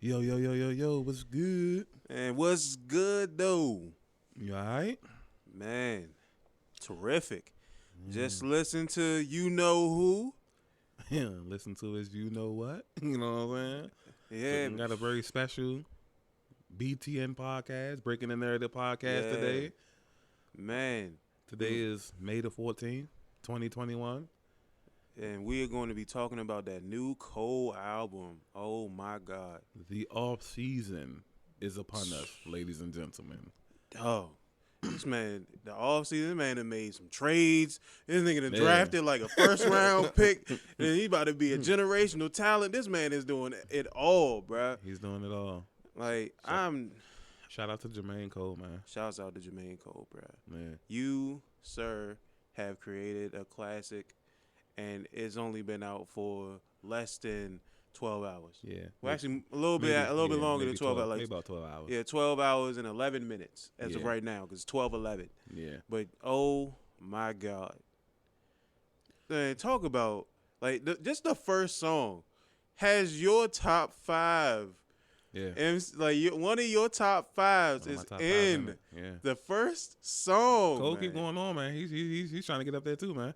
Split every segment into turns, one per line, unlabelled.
Yo, what's good?
And what's good though?
You alright?
Man, terrific. Just listen to You Know Who.
Yeah, listen to his You Know What? You know what I'm saying?
Yeah.
So we got a very special BTN podcast, Breaking the Narrative podcast
Yeah.
today.
Man.
Today is May the 14th, 2021.
And we are going to be talking about that new Cole album. Oh my God.
The off season is upon us, ladies and gentlemen.
Oh. This man, the offseason, man, that made some trades. This nigga done
Yeah.
drafted like a first round pick. And he about to be a generational talent. This man is doing it all, bruh.
He's doing it all.
Like,
Shout out to Jermaine Cole, man.
Shouts out to Jermaine Cole, bruh.
Man.
You, sir, have created a classic, and it's only been out for less than 12 hours.
Yeah.
Well, actually, a little bit longer than 12 hours.
Maybe about 12 hours.
Yeah, 12 hours and 11 minutes as of
Yeah.
right now, because it's 12:11.
Yeah.
But oh my God, man, talk about like just the first song has your top 5.
Yeah.
And like one of your top 5s
One of my
is
top five
in
it. Yeah.
the first song.
Cole
man.
keep going on, man. He's trying to get up there too, man.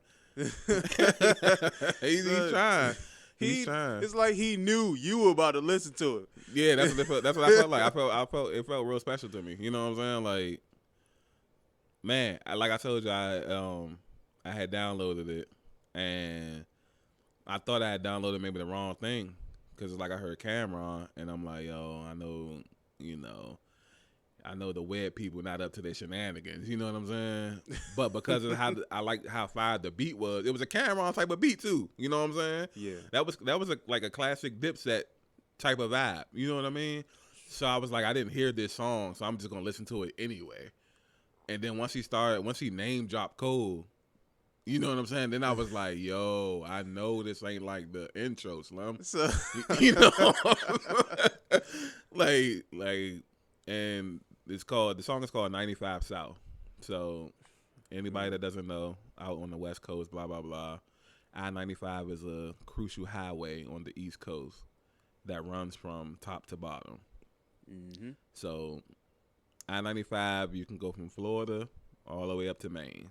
he's trying. He's trying.
It's like he knew you were about to listen to it.
Yeah, that's what I felt like. I felt it felt real special to me. You know what I'm saying? Like, man, like I told you, I had downloaded it, and I thought I had downloaded maybe the wrong thing, because like I heard Cameron, and I'm like, yo, I know the web people not up to their shenanigans. You know what I'm saying? But because of I like how fire the beat was, it was a Cameron type of beat too. You know what I'm saying?
Yeah.
That was like a classic Dipset type of vibe. You know what I mean? So I was like, I didn't hear this song, so I'm just gonna listen to it anyway. And then once he name dropped Cole, you know what I'm saying? Then I was like, yo, I know this ain't like the intro, Slum.
So
You know, like, and the song is called 95 South. So anybody that doesn't know, out on the West Coast, blah, blah, blah, I-95 is a crucial highway on the East Coast that runs from top to bottom.
mm-hmm.
So I-95, you can go from Florida all the way up to Maine,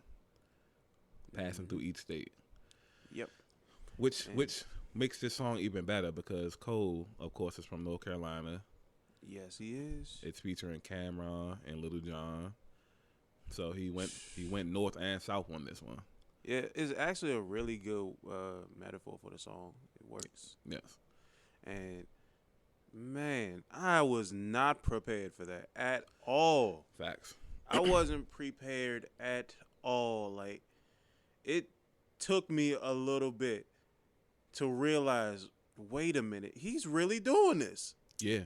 passing through each state.
Yep.
Which makes this song even better because Cole, of course, is from North Carolina.
Yes, he is.
It's featuring Cameron and Little John. So he went north and south on this one.
Yeah, it's actually a really good metaphor for the song. It works.
Yes.
And man, I was not prepared for that at all.
Facts.
I wasn't prepared at all. Like, it took me a little bit to realize, wait a minute, he's really doing this.
Yeah.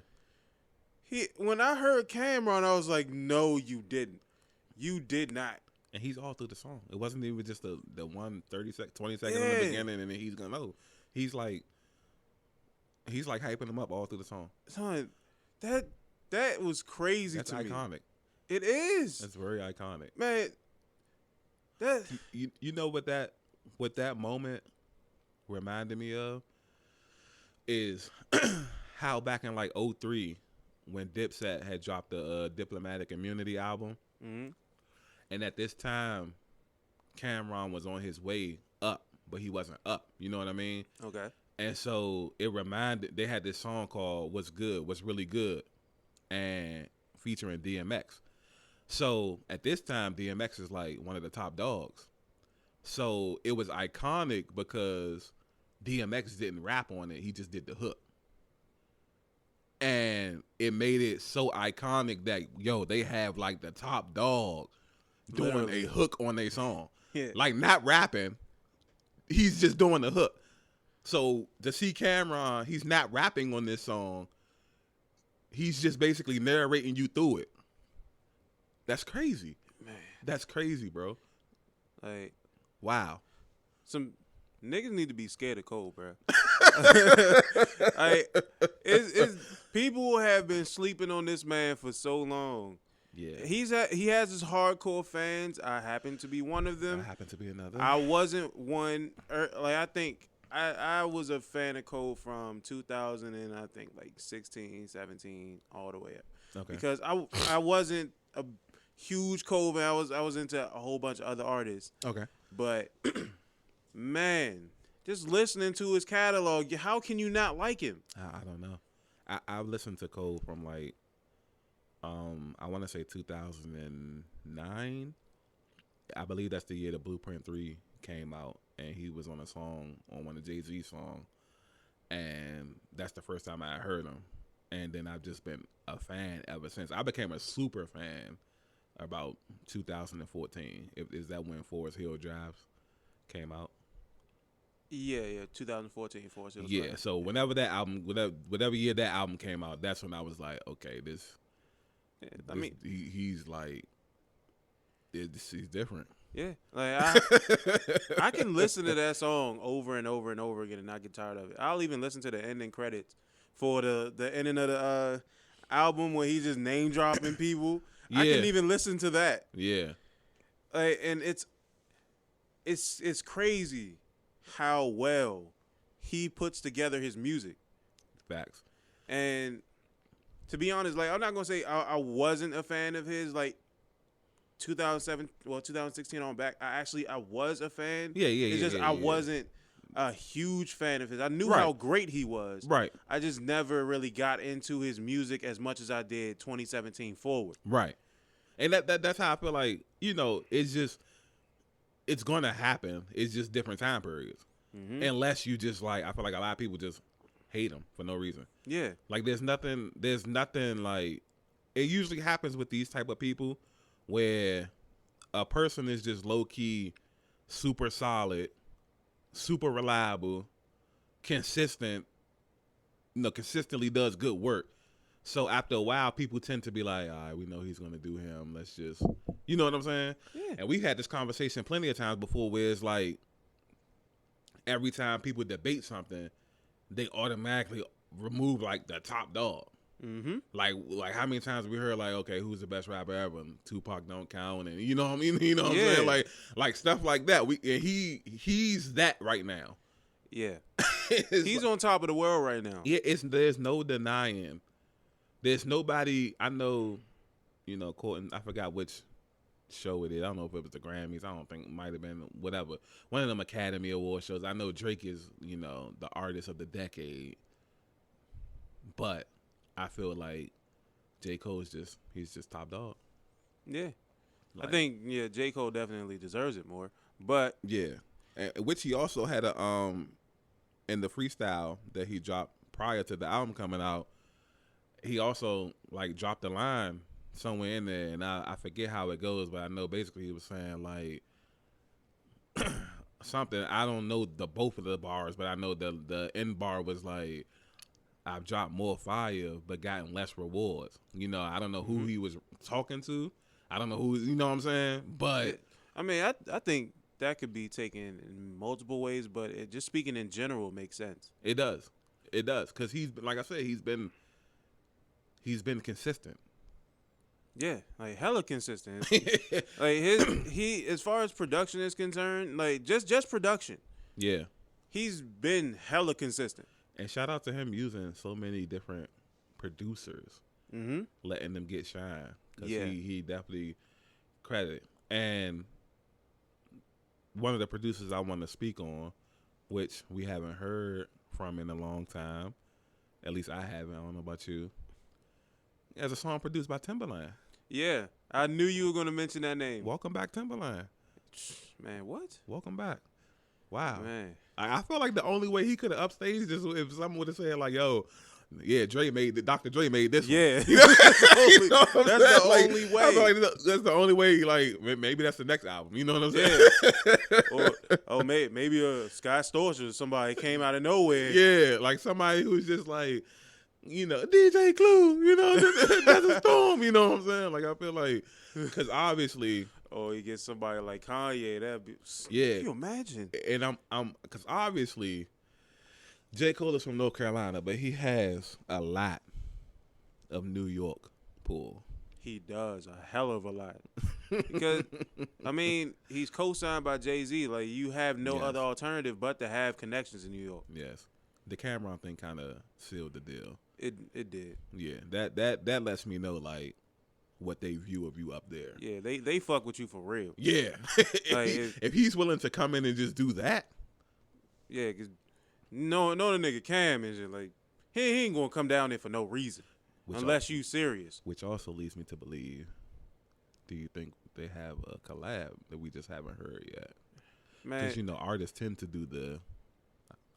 When I heard Cameron, I was like, no, you didn't. You did not.
And he's all through the song. It wasn't even just the 20 seconds in the beginning and then he's gonna know. He's like hyping him up all through the song.
Son, that was crazy
That's
to me.
iconic.
That's iconic. It is.
That's very iconic.
Man, that
You know what that moment reminded me of is how back in like 2003 when Dipset had dropped the Diplomatic Immunity album, and at this time Cameron was on his way up, but he wasn't up. You know what I mean?
okay.
And so they had this song called What's Good, What's Really Good, and featuring DMX. So at this time, DMX is like one of the top dogs. So it was iconic because DMX didn't rap on it. He just did the hook. And it made it so iconic that, yo, they have like the top dog doing
Literally.
a hook on their song.
Yeah.
Like not rapping. He's just doing the hook. So to see Cameron, he's not rapping on this song. He's just basically narrating you through it. That's crazy.
Man,
That's crazy, bro.
like,
Wow.
some niggas need to be scared of Cole, bro. It's people have been sleeping on this man for so long.
Yeah.
He has his hardcore fans. I happen to be one of them.
I happen to be another.
I wasn't one. I think I was a fan of Cole from 2000 and I think like 16, 17, all the way up.
Okay.
Because I wasn't a huge Cole fan. I was into a whole bunch of other artists.
Okay.
But man, just listening to his catalog, how can you not like him?
I don't know. I've listened to Cole from like I want to say 2009. I believe that's the year the Blueprint 3 came out, and he was on a song on one of Jay-Z's songs, and that's the first time I heard him. And then I've just been a fan ever since. I became a super fan about 2014. Is that when Forest Hill Drive came out?
Yeah, 2014 Forest Hill.
Yeah, so whenever that album, whatever year that album came out, that's when I was like, okay, I mean, he's like, he's different.
Yeah, like I can listen to that song over and over and over again and not get tired of it. I'll even listen to the ending credits for the ending of the album where he's just name dropping people.
Yeah.
I can even listen to that.
Yeah,
And it's crazy how well he puts together his music.
facts.
And to be honest, like I'm not gonna say I wasn't a fan of his. Like 2016 on back, I was a fan.
Yeah.
It's just I
yeah.
wasn't a huge fan of his. I knew
Right.
how great he was.
Right,
I just never really got into his music as much as I did 2017 forward.
right. And that's how I feel like, it's going to happen. It's just different time periods.
Mm-hmm.
Unless you just like, I feel like a lot of people just hate him for no reason.
Yeah.
Like there's nothing like, it usually happens with these type of people where a person is just low key, super solid, super reliable, consistent, consistently does good work. So after a while, people tend to be like, all right, we know he's going to do him. Let's just, you know what I'm saying?
Yeah.
And we've had this conversation plenty of times before where it's like, every time people debate something, they automatically remove like the top dog.
Mm-hmm.
Like how many times we heard like, okay, who's the best rapper ever? And Tupac don't count, and you know what I mean? You know what I'm saying? Like stuff like that. He's that right now.
Yeah. He's on top of the world right now.
Yeah, there's no denying. There's nobody I know, quoting, I forgot which show it is. I don't know if it was the Grammys. I don't think it might have been whatever. One of them Academy Award shows. I know Drake is, the artist of the decade. But I feel like J. Cole he's just top dog.
Yeah.
Like,
I think J. Cole definitely deserves it more. But
yeah. Which he also had in the freestyle that he dropped prior to the album coming out, he also like dropped a line somewhere in there, and I forget how it goes, but I know basically he was saying like something. I don't know both of the bars, but I know the end bar was like, I've dropped more fire but gotten less rewards. I don't know who he was talking to. I don't know who, you know what I'm saying? But
I mean, I think that could be taken in multiple ways, but just speaking in general makes sense.
It does. Because like I said, he's been consistent.
Yeah, like hella consistent. Like he as far as production is concerned, like just production,
Yeah.
he's been hella consistent.
And shout out to him using so many different producers,
Mm-hmm.
letting them get shine. Because
Yeah.
he definitely credit. And one of the producers I want to speak on, which we haven't heard from in a long time, at least I haven't, I don't know about you, as a song produced by Timbaland.
Yeah, I knew you were gonna mention that name.
Welcome back, Timbaland.
Man, what?
Welcome back. Wow.
Man,
I feel like the only way he could have upstaged is if someone would have said like, yo, yeah, Dr. Dre made this
yeah,
one.
that's
You know what I'm
the
saying? Like,
only
I feel
way.
like that's the only way, like, maybe that's the next album. You know what I'm saying?
Or maybe a Sky Storch or somebody came out of nowhere.
Yeah, like somebody who's just like, DJ Clue, that's a storm, you know what I'm saying? Like, I feel like, because obviously,
Or you get somebody like Kanye. That'd be.
Yeah.
Can you imagine?
and because obviously, J. Cole is from North Carolina, but he has a lot of New York pull.
He does a hell of a lot. Because I mean, he's co-signed by Jay-Z. Like, you have no
Yes.
other alternative but to have connections in New York.
Yes, the Cameron thing kind of sealed the deal.
It did.
Yeah, that lets me know like what they view of you up there.
Yeah, they fuck with you for real.
Yeah, if he's willing to come in and just do that,
Yeah, because no the nigga Cam is just like, he ain't gonna come down there for no reason unless you serious.
which also leads me to believe. Do you think they have a collab that we just haven't heard yet?
Man,
Because artists tend to do the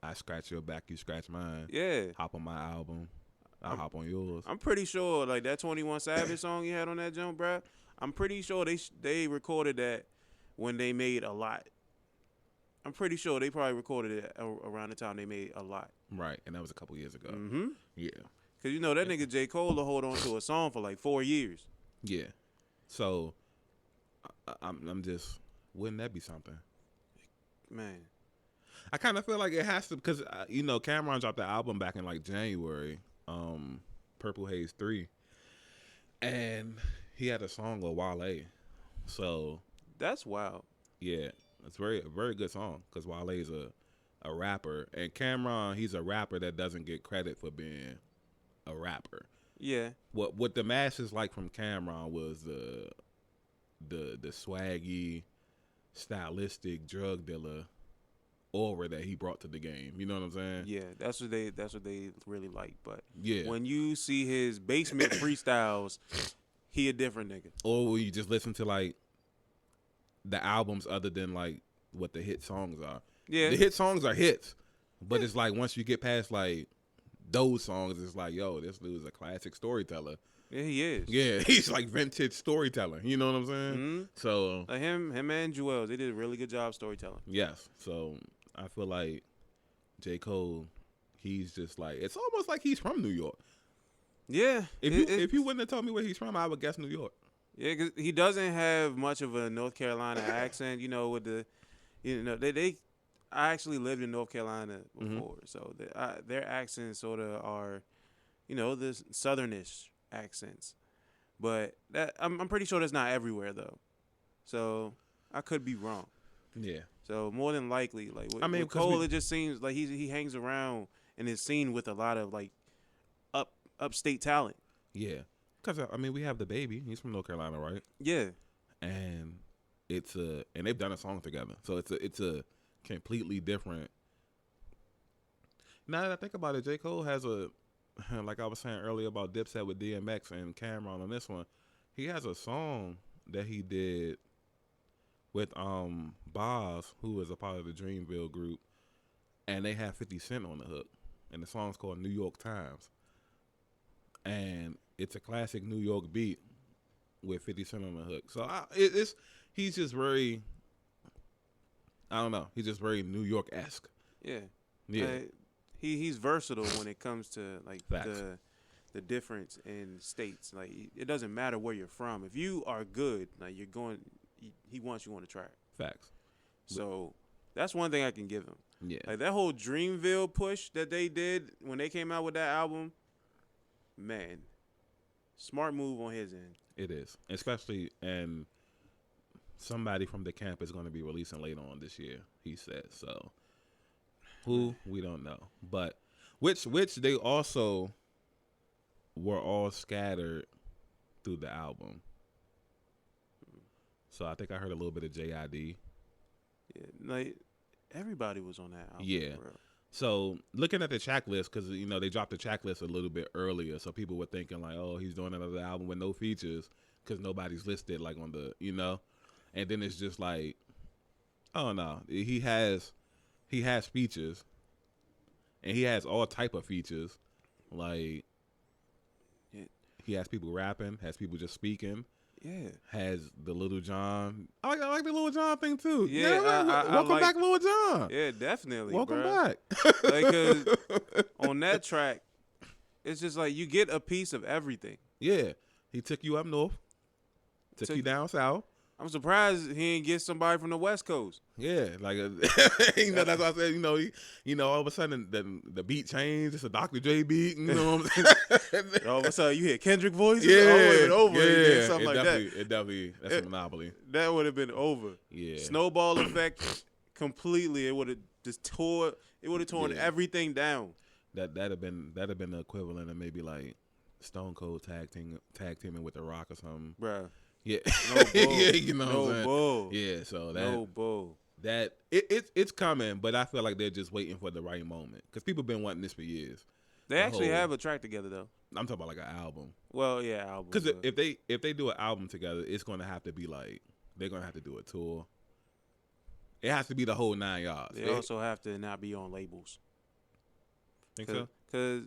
I scratch your back, you scratch mine.
yeah.
Hop on my album, I'll hop on yours.
I'm pretty sure, like, that 21 Savage song you had on that jump, bruh, I'm pretty sure they recorded that when they made A Lot. I'm pretty sure they probably recorded it around the time they made A Lot.
Right, and that was a couple years ago.
Mm-hmm.
Yeah,
Because, that nigga J. Cole will hold on to a song for, like, 4 years.
yeah. So I'm just, wouldn't that be something?
Man.
I kind of feel like it has to, because Cameron dropped the album back in like January, Purple Haze 3, and he had a song with Wale. So
That's wild.
yeah, it's a very good song because Wale is a rapper, and Cameron, he's a rapper that doesn't get credit for being a rapper.
Yeah.
What the masses like from Cameron was the swaggy, stylistic drug dealer aura that he brought to the game. You know what I'm saying?
Yeah, that's what they really like. But
Yeah.
when you see his basement freestyles, he a different nigga.
Or will you just listen to like the albums other than like what the hit songs are?
Yeah.
The hit songs are hits, but it's like once you get past like those songs, it's like, yo, this dude's a classic storyteller.
Yeah, he is.
Yeah, he's like vintage storyteller. You know what I'm saying?
Mm-hmm.
So
Like him and Joel, they did a really good job storytelling.
yes, so I feel like J. Cole, he's just like, it's almost like he's from New York.
Yeah.
If you wouldn't have told me where he's from, I would guess New York.
Yeah, 'cause he doesn't have much of a North Carolina accent. With the, I actually lived in North Carolina before, so their accents sort of are, the southernish accents. But that I'm pretty sure that's not everywhere though. So I could be wrong.
Yeah.
So more than likely, like with,
I mean,
with
'cause
Cole, it just seems like he hangs around and is seen with a lot of like upstate talent.
Yeah. Because, I mean, we have the baby. He's from North Carolina, right?
Yeah.
And and they've done a song together. So it's a completely different. Now that I think about it, J. Cole has like I was saying earlier about Dipset with DMX and Cameron on this one, he has a song that he did with Boz, who is a part of the Dreamville group, and they have 50 Cent on the hook. And the song's called New York Times. And it's a classic New York beat with 50 Cent on the hook. So he's just very, I don't know, he's just very New York-esque.
Yeah.
Yeah.
He's versatile when it comes to like
Facts.
the difference in states. Like it doesn't matter where you're from. If you are good, like he wants you on the track.
Facts.
So that's one thing I can give him.
Yeah.
Like that whole Dreamville push that they did when they came out with that album, man, smart move on his end.
It is. Especially, and somebody from the camp is going to be releasing later on this year, he said. So, who, we don't know. But, which they also were all scattered through the album. So, I think I heard a little bit of J.I.D.
Yeah, like everybody was on that album.
Yeah.
For real.
So, looking at the track list, because, they dropped the track list a little bit earlier, so people were thinking, like, oh, he's doing another album with no features, because nobody's listed, like, on the, and then it's just like, oh, no, he has features, and he has all type of features, like,
Yeah.
he has people rapping, has people just speaking,
Yeah.
has the Little John. I like the Little John thing too.
Yeah,
welcome back, Little John.
Yeah, definitely.
Welcome
bruh.
back.
Like, 'cause on that track, it's just like you get a piece of everything.
Yeah, he took you up north, took you down south,
I'm surprised he didn't get somebody from the West Coast.
Yeah, like that's why I said, all of a sudden the beat changed. It's a Dr. J beat. You know what I'm saying?
All of a sudden you hear Kendrick voice.
Yeah,
it would have been over.
Yeah,
Something like that.
It definitely that's a monopoly.
That would have been over.
Yeah,
Snowball effect completely. It would have just tore. It would have torn everything down.
That'd have been the equivalent of maybe like Stone Cold tag teaming with The Rock or something.
Bruh.
Yeah,
No bull.
yeah, you know what I'm saying?
Bull.
Yeah, so
no bull.
That it's coming, but I feel like they're just waiting for the right moment because people been wanting this for years.
They actually have a track together though.
I'm talking about like an album.
Well, yeah, album.
Because if they do an album together, it's going to have to be like they're going to have to do a tour. It has to be the whole 9 yards.
They also have to not be on labels.
Think so?
Because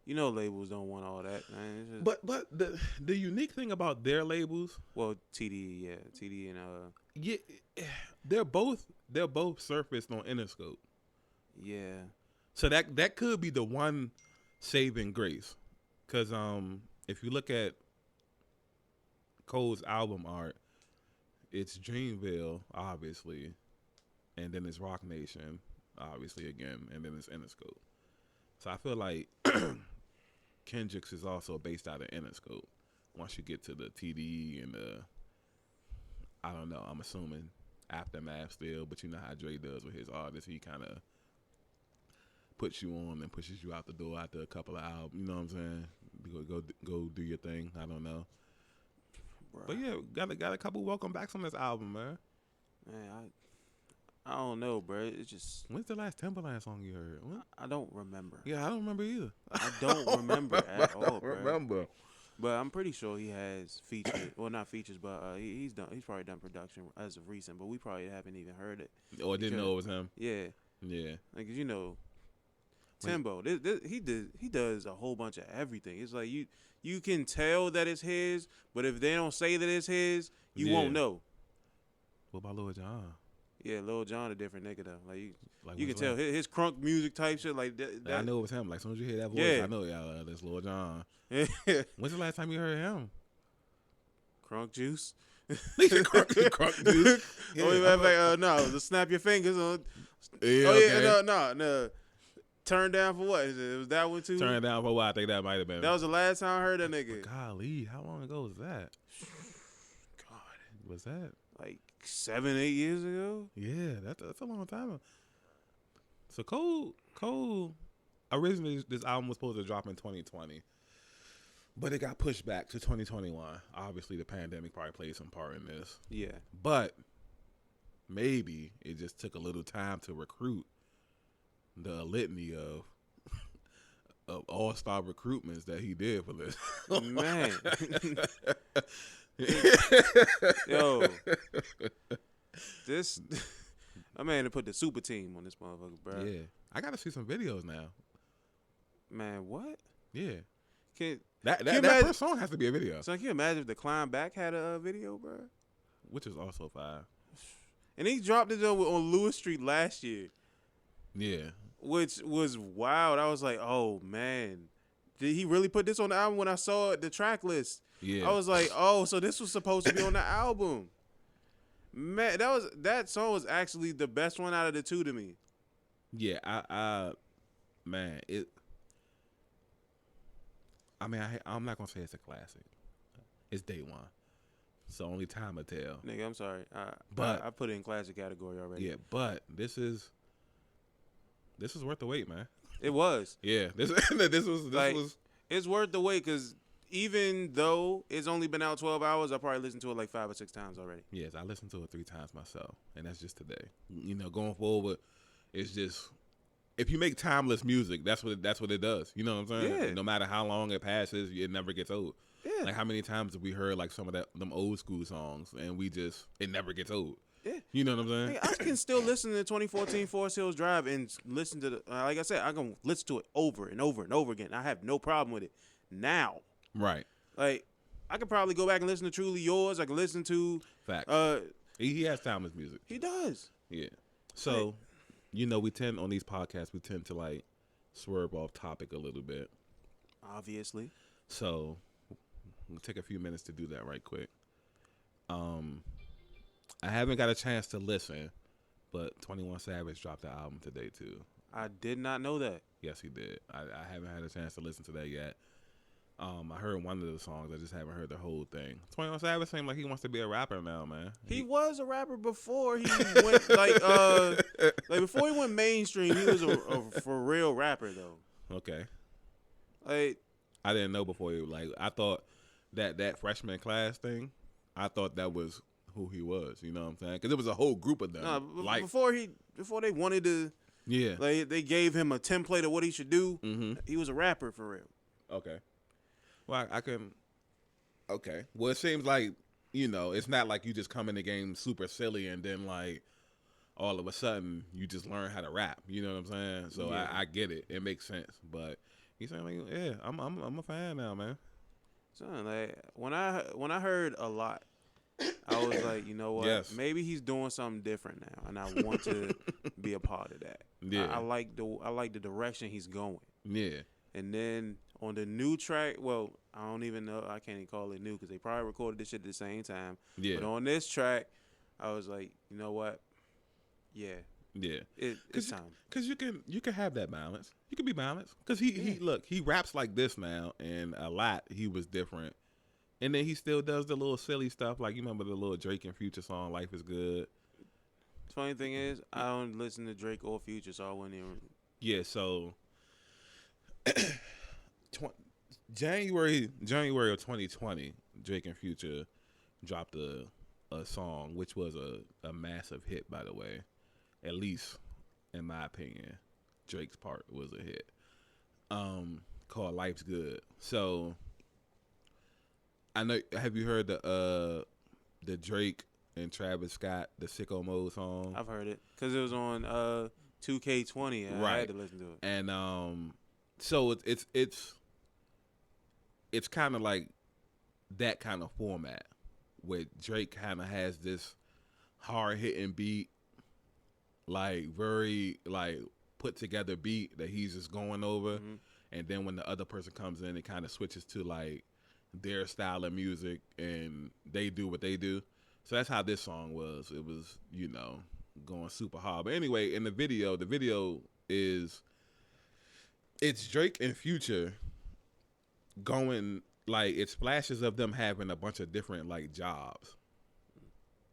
labels don't want all that. Man.
But the unique thing about their labels,
TD and
yeah, they're both surfaced on Interscope.
Yeah.
So that could be the one saving grace, because if you look at Cole's album art, it's Dreamville obviously, and then it's Rock Nation obviously again, and then it's Interscope. So I feel like Kendrick's is also based out of Interscope. Once you get to the TD and I don't know, I'm assuming Aftermath still, but you know how Dre does with his artists. He kind of puts you on and pushes you out the door after a couple of albums. You know what I'm saying? Go do your thing. I don't know. Bruh. But yeah, got a couple welcome backs on this album, man.
Man, I don't know, bro. It's just.
When's the last Timberland song you heard? What?
I don't remember.
Yeah, I don't remember either.
I don't remember at all, bro.
Remember.
But I'm pretty sure he has features. Well, not features, but he's probably done production as of recent. But we probably haven't even heard it.
Or didn't know it was him.
Yeah.
Yeah.
Like Timbo, he does a whole bunch of everything. It's like you can tell that it's his, but if they don't say that it's his, you won't know.
What about Lil Jon?
Yeah, Lil Jon a different nigga though. Like you can tell his crunk music type shit like that.
I know it was him. Like as soon as you hear that voice, I know that's Lil Jon. When's the last time you heard him?
Crunk juice.
crunk juice.
Yeah, no, the snap your fingers on.
Yeah, okay.
No. Turn down for what? It was that one too?
Turn down for what? I think that might have been.
That was the last time I heard that nigga.
But golly, how long ago was that?
God.
Was that?
Like 7-8 years ago?
Yeah, that's a long time ago. So Cole, originally this album was supposed to drop in 2020. But it got pushed back to 2021. Obviously the pandemic probably played some part in this.
Yeah.
But maybe it just took a little time to recruit the litany of all-star recruitments that he did for this.
Man. Yo. My man put the super team on this motherfucker, bro.
Yeah. I gotta see some videos now.
Man, what?
Yeah.
That
first song has to be a video.
So can you imagine if the Climb Back had a video, bro?
Which is also fire.
And he dropped it on Lewis Street last year.
Yeah.
Which was wild. I was like, oh, man. Did he really put this on the album? When I saw the track list,
yeah.
I was like, oh, so this was supposed to be on the album. Man, that song was actually the best one out of the two to me.
Yeah, man, I'm not gonna say it's a classic. It's day one, so only time will tell.
Nigga, I'm sorry,
but
I put it in classic category already.
Yeah, but this is worth the wait, man.
It was.
Yeah, this was.
It's worth the wait because even though it's only been out 12 hours, I probably listened to it like 5 or 6 times already.
Yes, I listened to it 3 times myself, and that's just today. Going forward, it's just if you make timeless music, that's what it does. You know what I'm saying?
Yeah.
No matter how long it passes, it never gets old.
Yeah.
Like how many times have we heard like some of them old school songs, and it never gets old.
Yeah.
You know what I'm saying?
I can still listen to 2014 Forest Hills Drive and listen to like I said, I can listen to it over and over and over again. I have no problem with it now.
Right.
Like I could probably go back and listen to Truly Yours. I can listen to
Facts. He has timeless music.
He does.
Yeah. So, we tend on these podcasts we tend to like swerve off topic a little bit.
Obviously.
So, we'll take a few minutes to do that right quick. I haven't got a chance to listen, but 21 Savage dropped the album today too.
I did not know that.
Yes, he did. I haven't had a chance to listen to that yet. I heard one of the songs. I just haven't heard the whole thing. 21 Savage seems like he wants to be a rapper now, man.
He was a rapper before he went like before he went mainstream. He was a for real rapper though.
Okay.
Like
I didn't know before. I thought that freshman class thing. I thought that was who he was. You know what I'm saying? Because it was a whole group of them.
Before they wanted to.
Yeah.
Like they gave him a template of what he should do.
Mm-hmm.
He was a rapper for real.
Okay. Well, I can. Okay. Well, it seems like, it's not like you just come in the game super silly and then like all of a sudden you just learn how to rap. You know what I'm saying? So
Yeah.
I get it. It makes sense. But he's saying like, yeah, I'm a fan now, man.
Son, like when I heard a lot, I was like, you know what?
Yes.
Maybe he's doing something different now, and I want to be a part of that.
Yeah.
I like the direction he's going.
Yeah.
And then on the new track, well, I don't even know. I can't even call it new because they probably recorded this shit at the same time.
Yeah.
But on this track, I was like, you know what? Yeah.
Yeah.
It's time.
Because you can have that balance. You can be balanced. Because he raps like this now, and a lot he was different. And then he still does the little silly stuff. Like, you remember the little Drake and Future song, Life is Good?
The funny thing is, I don't listen to Drake or Future, so I wouldn't even.
Yeah, so January of 2020, Drake and Future dropped a song, which was a massive hit, by the way. At least, in my opinion, Drake's part was a hit. Called Life's Good. So, I know. Have you heard the Drake and Travis Scott, the Sicko Mode song?
I've heard it because it was on 2K20, and I had to listen to it.
And so it's kind of like that kind of format where Drake kind of has this hard hitting beat, like very like put together beat that he's just going over, and then when the other person comes in, it kind of switches to like their style of music and they do what they do. So that's how this song was. It was, going super hard. But anyway, in the video is it's Drake and Future going, like, it's flashes of them having a bunch of different like jobs,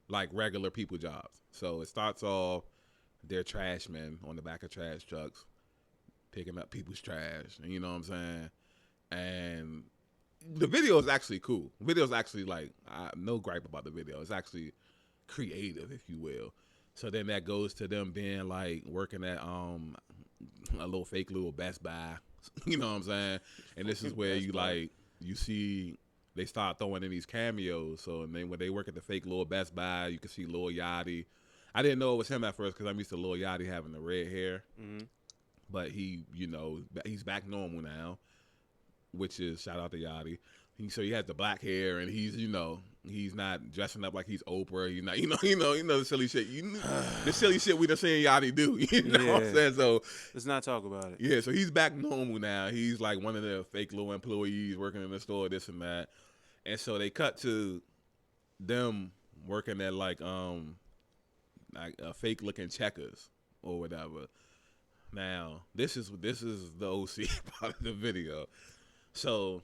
like regular people jobs. So it starts off they're trash men on the back of trash trucks picking up people's trash, you know what I'm saying? And the video is actually cool. The video is actually like, no gripe about the video. It's actually creative, if you will. So then that goes to them being like working at a little fake little Best Buy, you know what I'm saying? And this is where you see they start throwing in these cameos. So and then when they work at the fake little Best Buy, you can see Lil Yachty. I didn't know it was him at first because I'm used to Lil Yachty having the red hair, but he's back normal now, which is shout out to Yachty. So he has the black hair and he's not dressing up like he's Oprah. He's not, the silly shit. The silly shit we done seen Yachty do. You know what I'm saying? So
let's not talk about it.
Yeah, so he's back normal now. He's like one of the fake little employees working in the store, this and that. And so they cut to them working at like a fake looking Checkers or whatever. Now this is the OC part of the video. So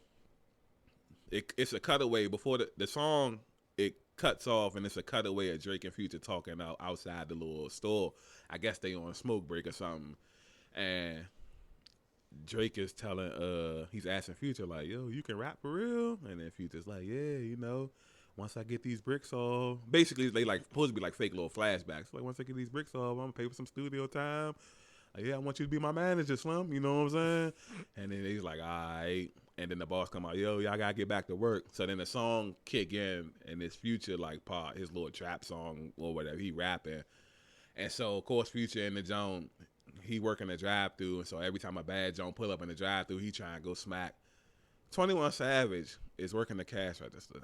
it's a cutaway before the song. It cuts off and it's a cutaway of Drake and Future talking outside the little store. I guess they on a smoke break or something. And Drake is he's asking Future like, "Yo, you can rap for real?" And then Future's like, "Yeah, once I get these bricks off." Basically, they like supposed to be like fake little flashbacks. Like, once I get these bricks off, I'm gonna pay for some studio time. Like, yeah, I want you to be my manager, Slim. You know what I'm saying? And then he's like, all right. And then the boss come out, yo, y'all gotta get back to work. So then the song kick in, and this Future like part, his little trap song or whatever, he rapping. And so of course Future in the zone, he working the drive-thru, and so every time a bad Joan pull up in the drive-thru, he trying to go smack. 21 Savage is working the cash register.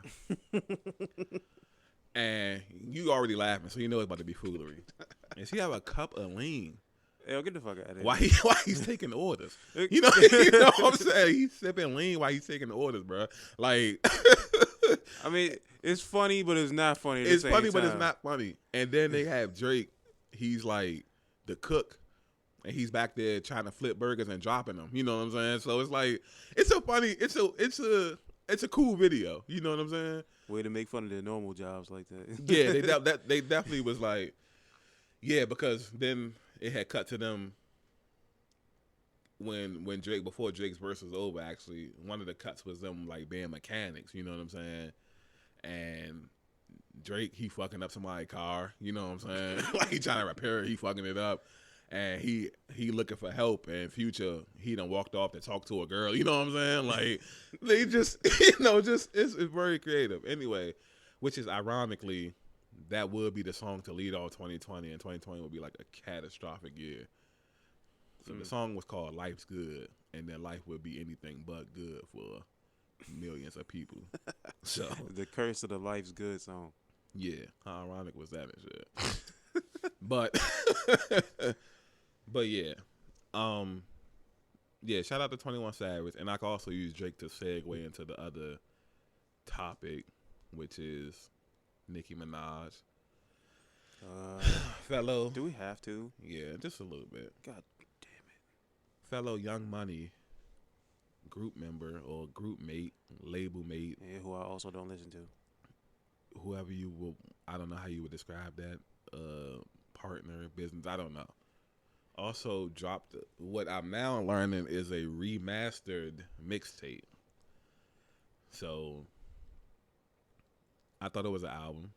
And you already laughing, so you know it's about to be foolery. And she have a cup of lean.
Yo, get the fuck out of here.
Why he's taking orders? You know what I'm saying? He's sipping lean while he's taking orders, bro. Like,
I mean, it's funny, but it's not funny. At
It's
the same
funny, but it's
time.
not funny. And then they have Drake. He's like the cook, and he's back there trying to flip burgers and dropping them. You know what I'm saying? So it's like it's a funny. It's a cool video. You know what I'm saying?
Way to make fun of their normal jobs like that.
Yeah, they definitely was like, yeah, because then it had cut to them when Drake, before Drake's verse was over. Actually, one of the cuts was them like being mechanics. You know what I'm saying? And Drake, he fucking up somebody's car. You know what I'm saying? Like he trying to repair it, he fucking it up. And he looking for help, and Future, he done walked off to talk to a girl. You know what I'm saying? Like they just, it's very creative. Anyway, which is ironically, that would be the song to lead all 2020, and 2020 would be like a catastrophic year. So the song was called "Life's Good," and then life would be anything but good for millions of people. So
The Curse of the Life's Good song.
yeah, how ironic was that and shit? But but yeah. Yeah, shout out to 21 Savage, and I can also use Drake to segue into the other topic, which is Nicki Minaj. Fellow,
Do we have to?
yeah, just a little bit.
God damn it.
Fellow Young Money group member or group mate, label mate,
Yeah, who I also don't listen to.
whoever you will, I don't know how you would describe that, partner, business, I don't know. Also dropped what I'm now learning is a remastered mixtape. So I thought it was an album.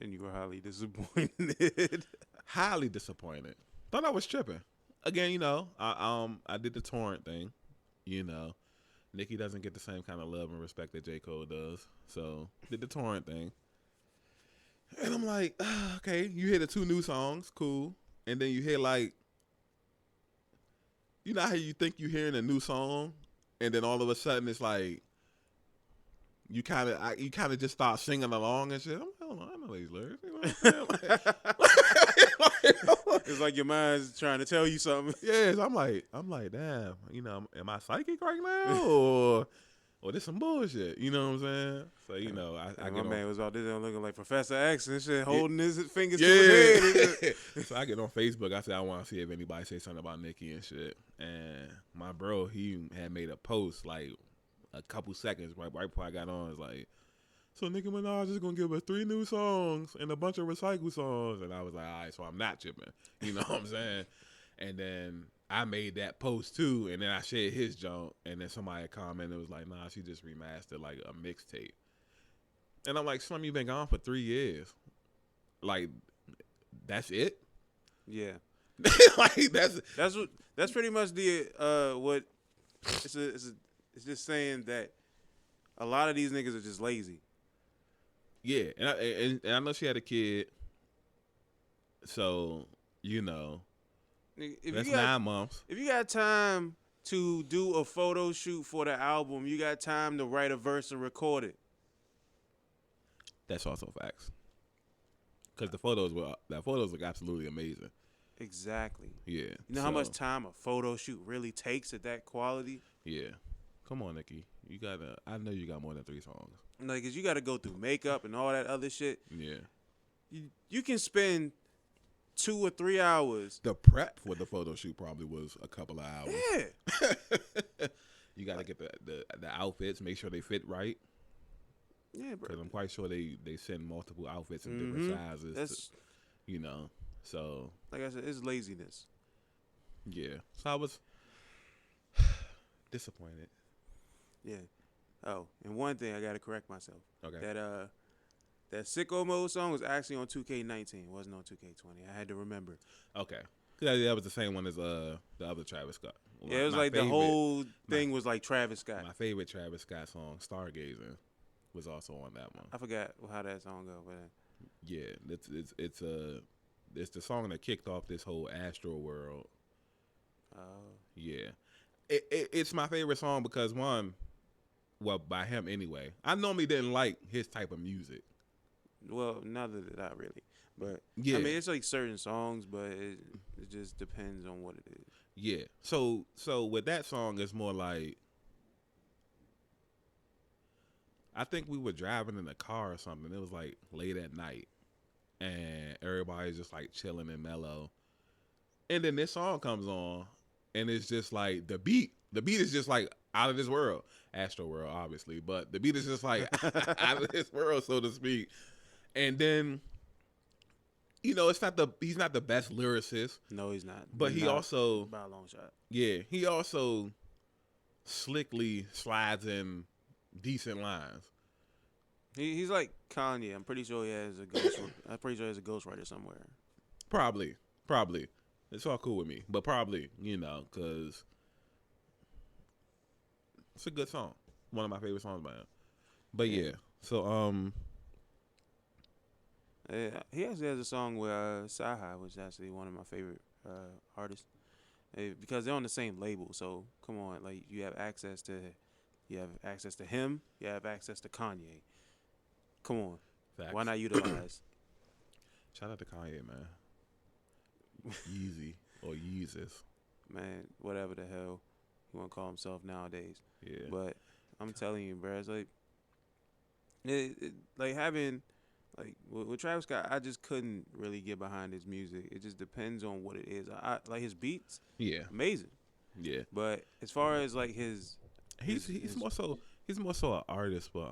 And you were highly disappointed.
Highly disappointed. Thought I was tripping. Again, you know, I did the torrent thing. You know, Nicki doesn't get the same kind of love and respect that J. Cole does. So did the torrent thing. And I'm like, okay, you hear the 2 new songs, cool. And then you hear like, you know how you think you're hearing a new song, and then all of a sudden it's like, you kind of just start singing along and shit. I'm like, hold on, I know these lyrics. You know what I'm saying?
It's like your mind's trying to tell you something.
Yes, I'm like, damn, you know, am I psychic right now, or this some bullshit? You know what I'm saying? So you know, I
My
get
man
on,
was out there looking like Professor X and shit, holding his fingers to his head.
So I get on Facebook. I said I want to see if anybody say something about Nicki and shit. And my bro, he had made a post like a couple seconds right before I got on. It's like, so Nicki Minaj is gonna give us 3 new songs and a bunch of recycled songs, and I was like, all right, so I'm not tripping. You know what I'm saying? And then I made that post too, and then I shared his junk, and then somebody commented, was like, nah, she just remastered like a mixtape. And I'm like, Slim, you've been gone for 3 years. Like, that's it?
Yeah.
Like
That's pretty much the what it's just saying that a lot of these niggas are just lazy.
Yeah, and I know she had a kid, so you know, that's 9 months.
If you got time to do a photo shoot for the album, you got time to write a verse and record it.
That's also facts. Because the photos look absolutely amazing.
Exactly.
Yeah.
You know how much time a photo shoot really takes at that quality?
Yeah. Come on, Nicki. I know you got more than 3 songs.
Like, 'cause you got to go through makeup and all that other shit.
Yeah.
You can spend 2 or 3 hours.
The prep for the photo shoot probably was a couple of hours.
Yeah.
You got to get the outfits, make sure they fit right.
Yeah, bro.
Because I'm quite sure they send multiple outfits in different sizes.
That's,
you know, so.
like I said, it's laziness.
Yeah. So I was disappointed.
Yeah. Oh, and one thing I got to correct myself.
Okay.
That Sicko Mode song was actually on 2K19. It wasn't on 2K20. I had to remember.
Okay. That was the same one as the other Travis Scott.
Yeah, it was like the whole thing was like Travis Scott.
My favorite Travis Scott song, Stargazing, was also on that one.
I forgot how that song go, but
yeah, it's the song that kicked off this whole Astro World. Yeah, it's my favorite song because by him anyway. I normally didn't like his type of music.
Well, neither did I really. But
yeah,
I mean, it's like certain songs, but it just depends on what it is.
Yeah. So with that song, it's more like I think we were driving in a car or something. It was like late at night, and everybody's just like chilling and mellow. And then this song comes on, and it's just like the beat. The beat is just like out of this world, Astro World, obviously, but the beat is just like out of this world, so to speak. And then, it's not he's not the best lyricist.
No, he's not.
But
He's
he
not
also,
by a long shot.
yeah, he also slickly slides in decent lines.
He's like Kanye. I'm pretty sure he has a ghost. I'm pretty sure he has a ghostwriter somewhere.
Probably. It's all cool with me, but probably, because it's a good song. One of my favorite songs by him. But yeah, so
yeah, he actually has a song with Saha, which is actually one of my favorite artists, because they're on the same label. So come on, like you have access to him, you have access to Kanye. Come on,
facts.
Why not utilize?
Shout out to Kanye, man. Yeezy or Yeezus.
Man, whatever the hell he want to call himself nowadays.
Yeah.
But I'm telling you, bro, it's like, like having, like with Travis Scott, I just couldn't really get behind his music. It just depends on what it is. I like his beats.
Yeah.
Amazing.
Yeah.
But as far as like
he's more so an artist for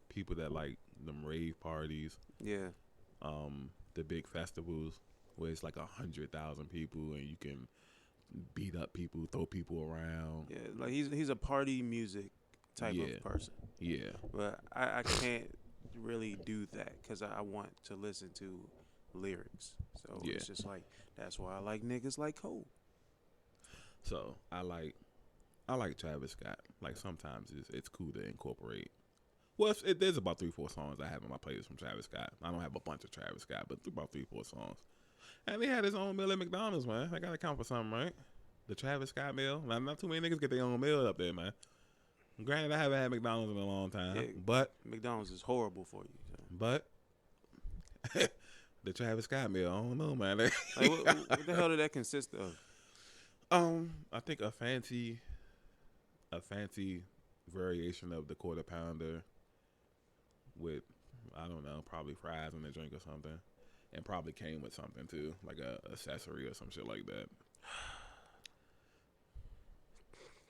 people that like them rave parties.
Yeah.
The big festivals where it's like 100,000 people and you can beat up people, throw people around.
Yeah, like he's a party music type of person.
Yeah.
But I can't really do that because I want to listen to lyrics. So it's just like, that's why I like niggas like Cole.
So I like Travis Scott. Like sometimes it's cool to incorporate. Well, there's about 3-4 songs I have in my playlist from Travis Scott. I don't have a bunch of Travis Scott, but about 3-4 songs. And he had his own meal at McDonald's, man. I gotta count for something, right? The Travis Scott meal. Not too many niggas get their own meal up there, man. Granted, I haven't had McDonald's in a long time, but
McDonald's is horrible for you. So.
But the Travis Scott meal, I don't know, man.
Like, what the hell did that consist of?
I think a fancy variation of the quarter pounder with, I don't know, probably fries and a drink or something, and probably came with something too, like a accessory or some shit like that.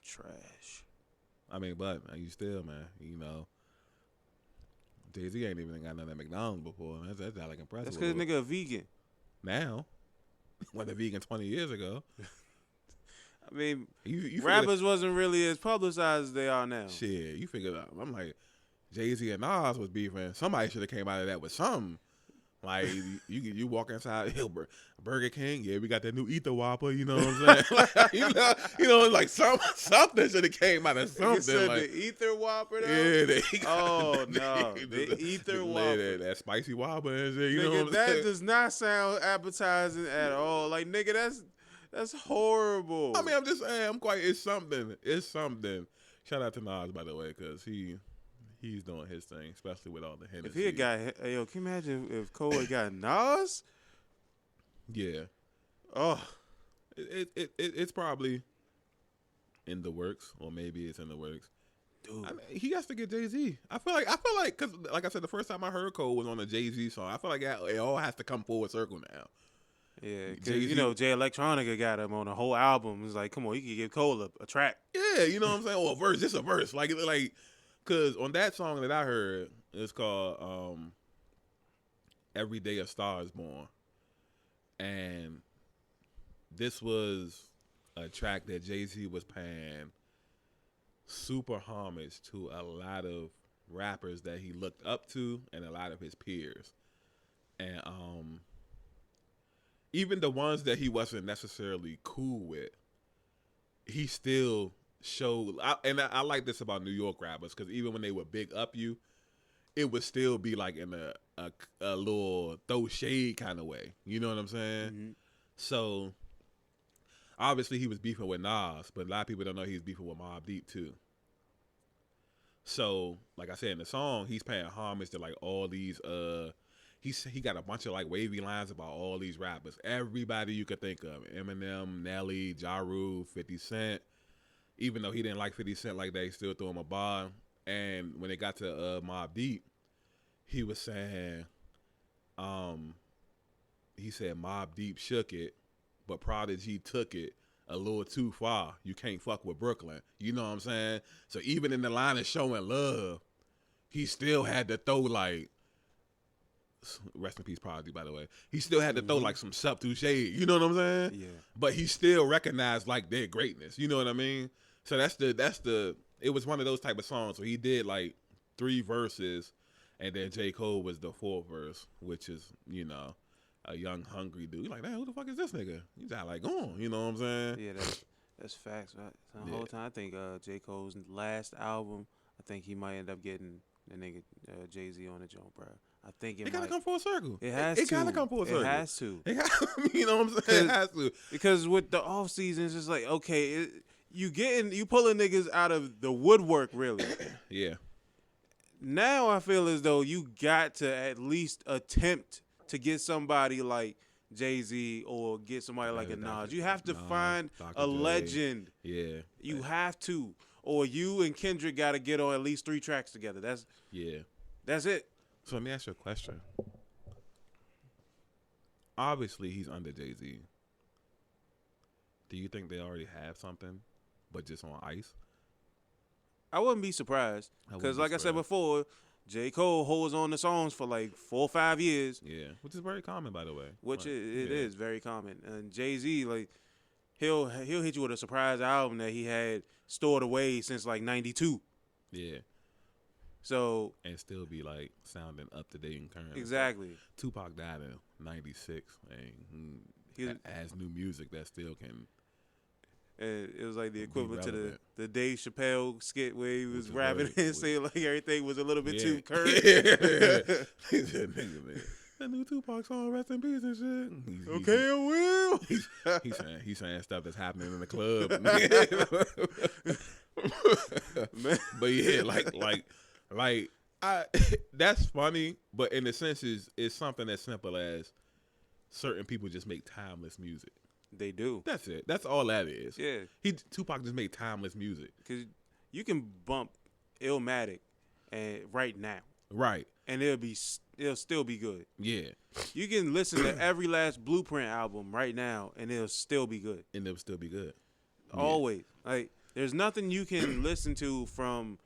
Trash.
I mean, but you still, man, Jay-Z ain't even got nothing at McDonald's before. That's like impressive.
That's because nigga a vegan.
Now, wasn't a vegan 20 years ago.
I mean,
you
rappers wasn't really as publicized as they are now.
Shit, you figured out. I'm like, Jay-Z and Nas was beefing. Somebody should have came out of that with something. Like, you walk inside Burger King, yeah, we got that new Ether Whopper, you know what I'm saying? Like, like something should have came out of something. You said
like, the Ether Whopper, though?
Yeah.
The Ether Whopper.
That spicy Whopper and shit, you know what I'm
that
saying?
does not sound appetizing at all. Like, nigga, that's horrible.
I mean, I'm just saying, it's something. It's something. Shout out to Nas, by the way, because he's doing his thing, especially with all the Hennessy.
If he had got, can you imagine if Cole had got Nas?
Yeah.
Oh.
It's probably in the works, or maybe it's in the works.
Dude.
I mean, he has to get Jay-Z. I feel like, because like I said, the first time I heard Cole was on a Jay-Z song. I feel like it all has to come full circle now.
Yeah, because, Jay Electronica got him on a whole album. It's like, come on, you can give Cole a track.
Yeah, you know what I'm saying? Or a verse, just a verse. Like, because on that song that I heard, it's called Every Day a Star Is Born. And this was a track that Jay-Z was paying super homage to a lot of rappers that he looked up to and a lot of his peers. And even the ones that he wasn't necessarily cool with, he still showed. I like this about New York rappers, because even when they would big up you, it would still be like in a little throw shade kind of way. You know what I'm saying? Mm-hmm. So obviously he was beefing with Nas, but a lot of people don't know he's beefing with Mobb Deep too. So like I said in the song, he's paying homage to like all these. He got a bunch of like wavy lines about all these rappers. Everybody you could think of: Eminem, Nelly, Ja Rule, 50 Cent. Even though he didn't like 50 Cent like that, he still threw him a bar. And when it got to Mobb Deep, he was saying, he said Mobb Deep shook it, but Prodigy took it a little too far. You can't fuck with Brooklyn. You know what I'm saying? So even in the line of showing love, he still had to throw like, rest in peace Prodigy, by the way. He still had to throw like some subtle shade. You know what I'm saying?
Yeah.
But he still recognized like their greatness. You know what I mean? So that's the. It was one of those type of songs where he did like 3 verses, and then J. Cole was the 4th verse, which is, you know, a young hungry dude. You're like, damn, who the fuck is this nigga? You just like, you know what I'm saying?
Yeah, that's facts. Right? So the whole time, I think J. Cole's last album, I think he might end up getting the nigga Jay-Z on the joint, bro. I think it
gotta come full circle.
It has
it
to.
gotta come full circle.
It has to.
You know what I'm saying? It has to.
Because with the off season, it's just like, okay, you pulling niggas out of the woodwork, really.
Yeah.
Now I feel as though you got to at least attempt to get somebody like Jay-Z or get somebody like a Nas. You have to find a legend.
Yeah.
You have to. Or you and Kendrick got to get on at least 3 tracks together. That's it.
So let me ask you a question. Obviously, he's under Jay-Z. Do you think they already have something, but just on ice?
I wouldn't be surprised. Because like I said before, J. Cole holds on to songs for like 4 or 5 years.
Yeah, which is very common, by the way.
Which it is very common. And Jay-Z, like, he'll hit you with a surprise album that he had stored away since like 92.
Yeah.
So
and still be like sounding up to date and current.
Exactly.
Tupac died in '96, and he has new music that still can.
And it was like the equivalent to the Dave Chappelle skit where he was rapping and saying like everything was a little bit too current.
He said, "Nigga, man, that new Tupac song, rest in peace and shit."
Okay, I will.
He's saying stuff that's happening in the club. But yeah, like that's funny, but in a sense is something as simple as certain people just make timeless music.
They do.
That's it. That's all that is.
Yeah.
Tupac just made timeless music.
Cause you can bump Illmatic and right now.
Right.
And it'll still be good.
Yeah.
You can listen to every last Blueprint album right now and it'll still be good.
And it'll still be good.
Always. Like there's nothing you can listen to from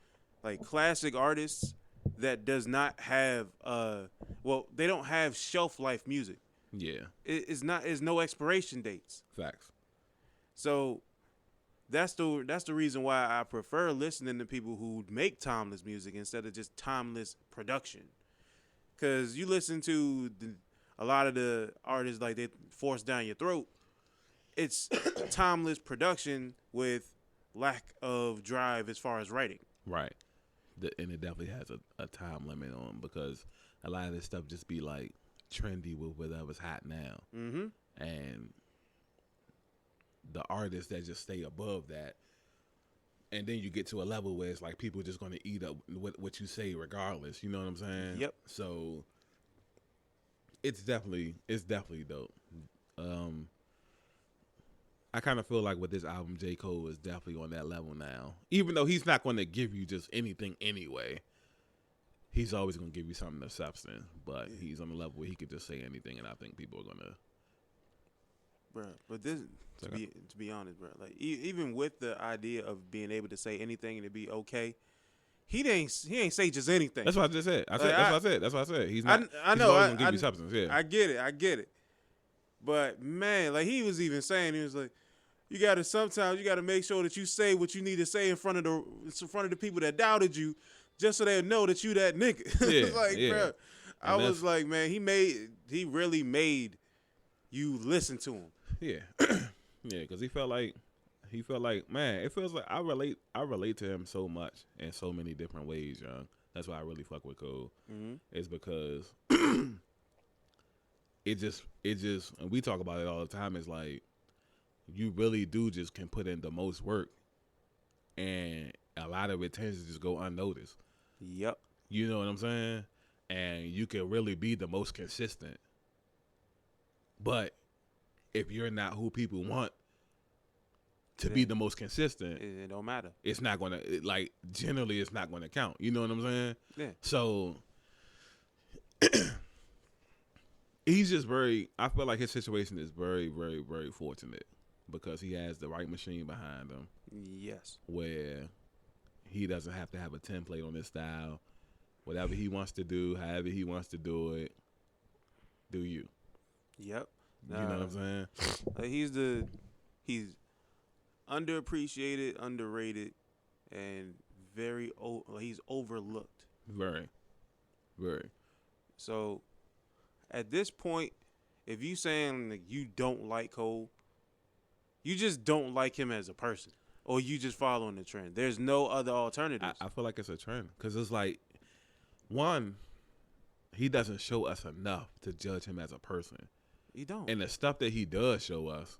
like classic artists that does not have they don't have shelf life music.
Yeah.
It's no expiration dates.
Facts.
So that's the reason why I prefer listening to people who make timeless music instead of just timeless production. Cause you listen to a lot of the artists like they force down your throat. It's timeless production with lack of drive as far as writing.
Right. And it definitely has a time limit on because a lot of this stuff just be like trendy with whatever's hot now.
Mm-hmm.
And the artists that just stay above that, and then you get to a level where it's like people just going to eat up what you say regardless. You know what I'm saying?
Yep.
So it's definitely dope. I kind of feel like with this album, J. Cole is definitely on that level now. Even though he's not going to give you just anything anyway, he's always going to give you something of substance. But he's on the level where he could just say anything, and I think people are going to.
Bro, but this to be honest, bro, like even with the idea of being able to say anything and it be okay, he ain't say just anything.
That's what I just said. That's what I said. He's not.
I know.
He's always gonna give you substance. Yeah.
I get it. But man, like he was even saying, he was like, sometimes you gotta make sure that you say what you need to say in front of the people that doubted you, just so they'll know that you that nigga.
Yeah,
It's like,
yeah.
bro, I was like, man, he really made you listen to him.
Yeah, yeah, because he felt like, man, it feels like I relate to him so much in so many different ways, young. That's why I really fuck with Cole.
Mm-hmm.
It's because it just, and we talk about it all the time. It's like you really do just can put in the most work, and a lot of it tends to just go unnoticed.
Yep.
You know what I'm saying? And you can really be the most consistent, but if you're not who people want to be the most consistent,
it don't matter.
it's not gonna like generally it's not gonna count. You know what I'm saying?
Yeah.
So he's just very. I feel like his situation is very, very, very fortunate because he has the right machine behind him.
Yes.
Where he doesn't have to have a template on his style. Whatever he wants to do, however he wants to do it, do you.
Yep.
You know what I'm saying?
He's underappreciated, underrated, and he's overlooked.
Very, very.
So at this point, if you saying that you don't like Cole, you just don't like him as a person, or you just following the trend. There's no other alternatives.
I feel like it's a trend because it's like, one, he doesn't show us enough to judge him as a person.
He don't.
And the stuff that he does show us,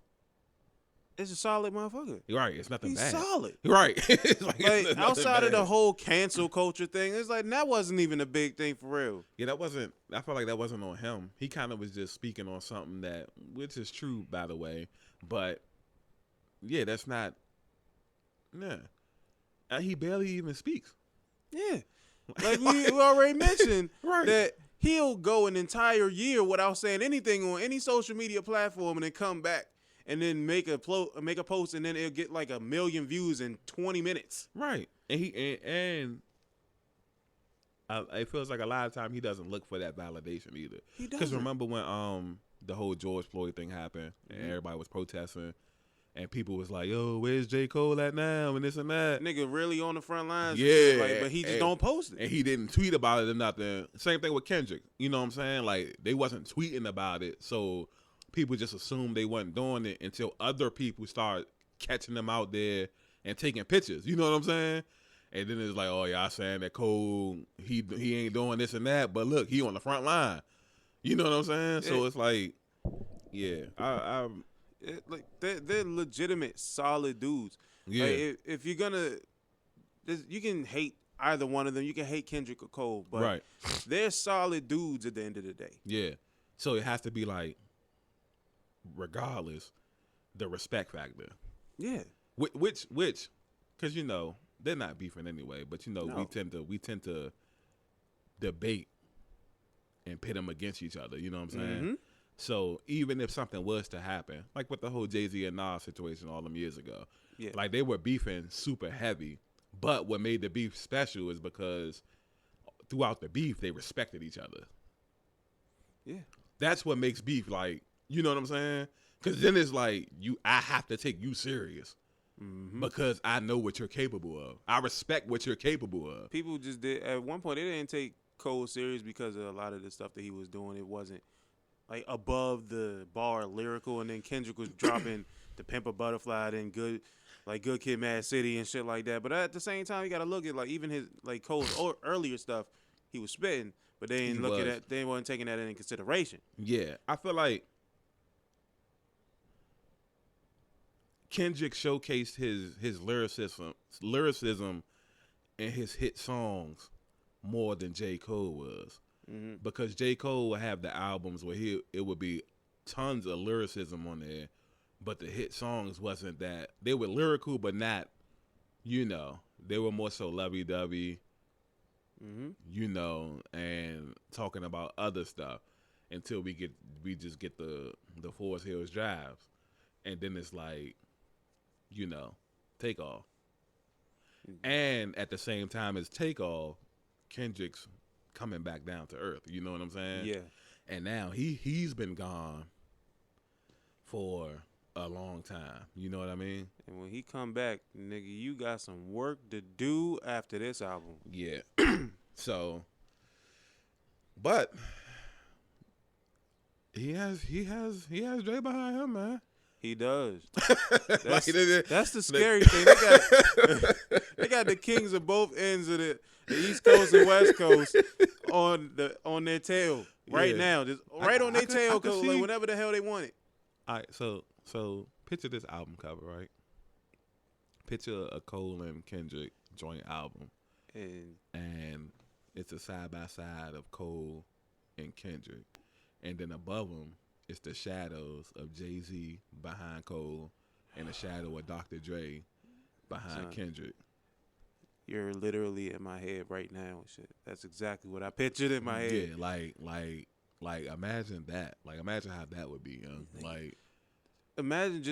it's a solid motherfucker.
right? It's nothing
He's
bad.
solid.
Right. It's
Like
it's
outside of
bad.
the whole cancel culture thing, it's like that wasn't even a big thing for real.
Yeah, that wasn't. I feel like that wasn't on him. He kind of was just speaking on something that, which is true, by the way. But yeah, that's not. Yeah, and he barely even speaks.
Yeah. Like we already mentioned,
Right.
that he'll go an entire year without saying anything on any social media platform and then come back and then make a post and then it'll get like 1 million views in 20 minutes.
Right, and it feels like a lot of time he doesn't look for that validation either.
He doesn't.
Because remember when the whole George Floyd thing happened and everybody was protesting. And people was like, "Yo, where's J. Cole at now?" And this and that.
Nigga really on the front lines.
Yeah,
Like, but he just don't post it.
And he didn't tweet about it or nothing. Same thing with Kendrick. You know what I'm saying? Like, they wasn't tweeting about it. So people just assumed they wasn't doing it until other people start catching them out there and taking pictures. You know what I'm saying? And then it's like, oh, y'all saying that Cole, he ain't doing this and that. But look, he on the front line. You know what I'm saying? So it's like, yeah,
Like they're legitimate, solid dudes.
yeah.
Like, if you're gonna, you can hate either one of them. You can hate Kendrick or Cole, but
Right.
they're solid dudes at the end of the day.
Yeah. So it has to be like, regardless, the respect factor.
Yeah.
Which, because you know they're not beefing anyway. But you know
No.
we tend to debate and pit them against each other. You know what I'm saying?
Mhm.
So even if something was to happen, like with the whole Jay-Z and Nas situation all them years ago,
Yeah.
like they were beefing super heavy. But what made the beef special is because throughout the beef they respected each other.
Yeah.
That's what makes beef like, you know what I'm saying? Because then it's like I have to take you serious because I know what you're capable of. I respect what you're capable of.
People just did at one point. They didn't take Cole serious because of a lot of the stuff that he was doing. It wasn't like above the bar lyrical, and then Kendrick was dropping the Pimp a Butterfly and Good Kid, Mad City and shit like that. But at the same time, you got to look at like even his like Cole's earlier stuff he was spitting, but they didn't look at that. They weren't taking that into consideration.
Yeah, I feel like Kendrick showcased his lyricism in his hit songs more than J. Cole was. Because J. Cole would have the albums where it would be tons of lyricism on there, but the hit songs wasn't that. They were lyrical, but not, you know, they were more so lovey-dovey, you know, and talking about other stuff until we just get the Forest Hills Drives, and then it's like, you know, Takeoff, and at the same time as Takeoff, Kendrick's coming back down to earth. You know what I'm saying?
Yeah.
And now he's been gone for a long time. You know what I mean?
And when he come back, nigga, you got some work to do after this album.
Yeah. So, but he has Dre behind him, man.
He does.
Like,
That's the scary thing. They got the kings of both ends of the East Coast and West Coast on their tail right now, just right on their tail, because like whenever the hell they want it.
All right, so picture this album cover, right? Picture a Cole and Kendrick joint album, and it's a side by side of Cole and Kendrick, and then above them it's the shadows of Jay-Z behind Cole and the shadow of Dr. Dre behind
Son.
Kendrick.
You're literally in my head right now and shit. That's exactly what I pictured in my head.
Yeah, like imagine that. Like imagine how that would be, young. Like
Imagine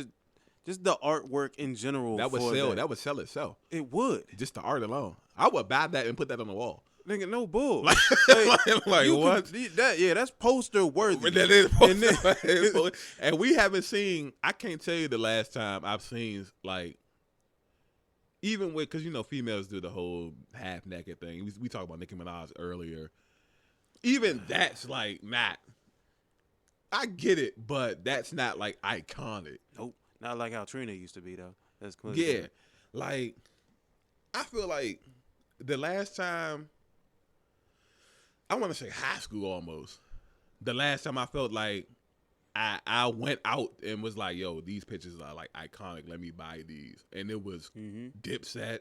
just the artwork in general.
that would
for
sell. That would sell itself.
It would.
Just the art alone. I would buy that and put that on the wall.
Nigga, no bull.
Like
you
what?
That's poster worthy.
That is
And then-
and we haven't seen. I can't tell you the last time I've seen like. Even with, because, you know, females do the whole half-naked thing. We talked about Nicki Minaj earlier. Even that's, like, not. I get it, but that's not, like, iconic.
Nope. Not like how Trina used to be, though. That's clear.
Yeah. Like, I feel like the last time, I want to say high school almost. The last time I felt like I went out and was like, yo, these pictures are like iconic. Let me buy these. And it was Dipset.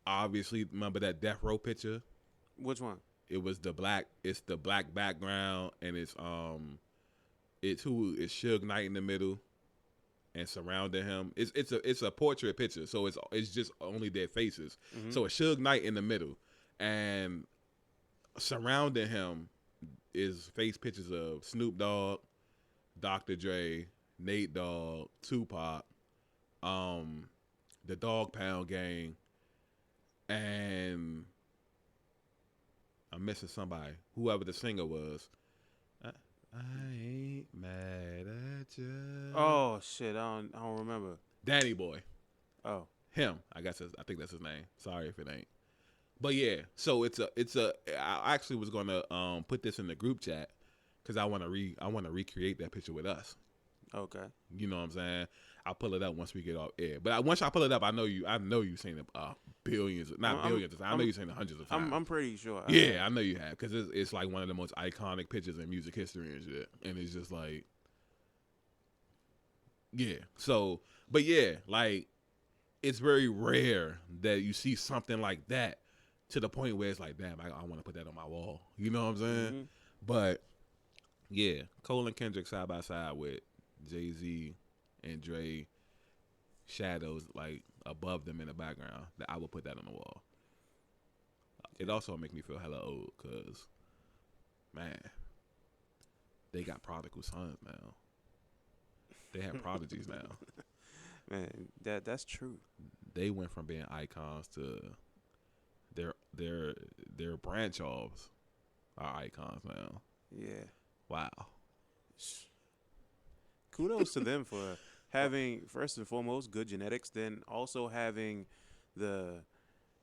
Obviously, remember that Death Row picture?
Which one?
It was it's the black background, and it's Suge Knight in the middle and surrounding him. It's a portrait picture, so it's just only their faces. So it's Suge Knight in the middle, and surrounding him is face pictures of Snoop Dogg, Dr. Dre, Nate Dogg, Tupac, the Dog Pound Gang, and I'm missing somebody. Whoever the singer was. I ain't mad at you.
Oh shit, I don't remember.
Danny Boy.
Oh.
Him. I think that's his name. Sorry if it ain't. But yeah, so I actually was gonna put this in the group chat because I want to recreate that picture with us.
Okay.
You know what I'm saying? I'll pull it up once we get off air. But once I pull it up, I know you've seen it billions, not billions. I know you've seen it hundreds of times.
I'm pretty sure.
Yeah, I know you have because it's like one of the most iconic pictures in music history and shit. And it's just like, yeah. So, but yeah, like it's very rare that you see something like that. To the point where it's like, damn, I want to put that on my wall. You know what I'm saying? But, yeah, Cole and Kendrick side by side with Jay-Z and Dre, shadows, like, above them in the background. I would put that on the wall. It also make me feel hella old because, man, they got prodigal sons now. They have prodigies now.
Man, that's true.
They went from being icons to... Their branch offs are icons now.
Yeah.
Wow.
Kudos to them for having, first and foremost, good genetics, then also having the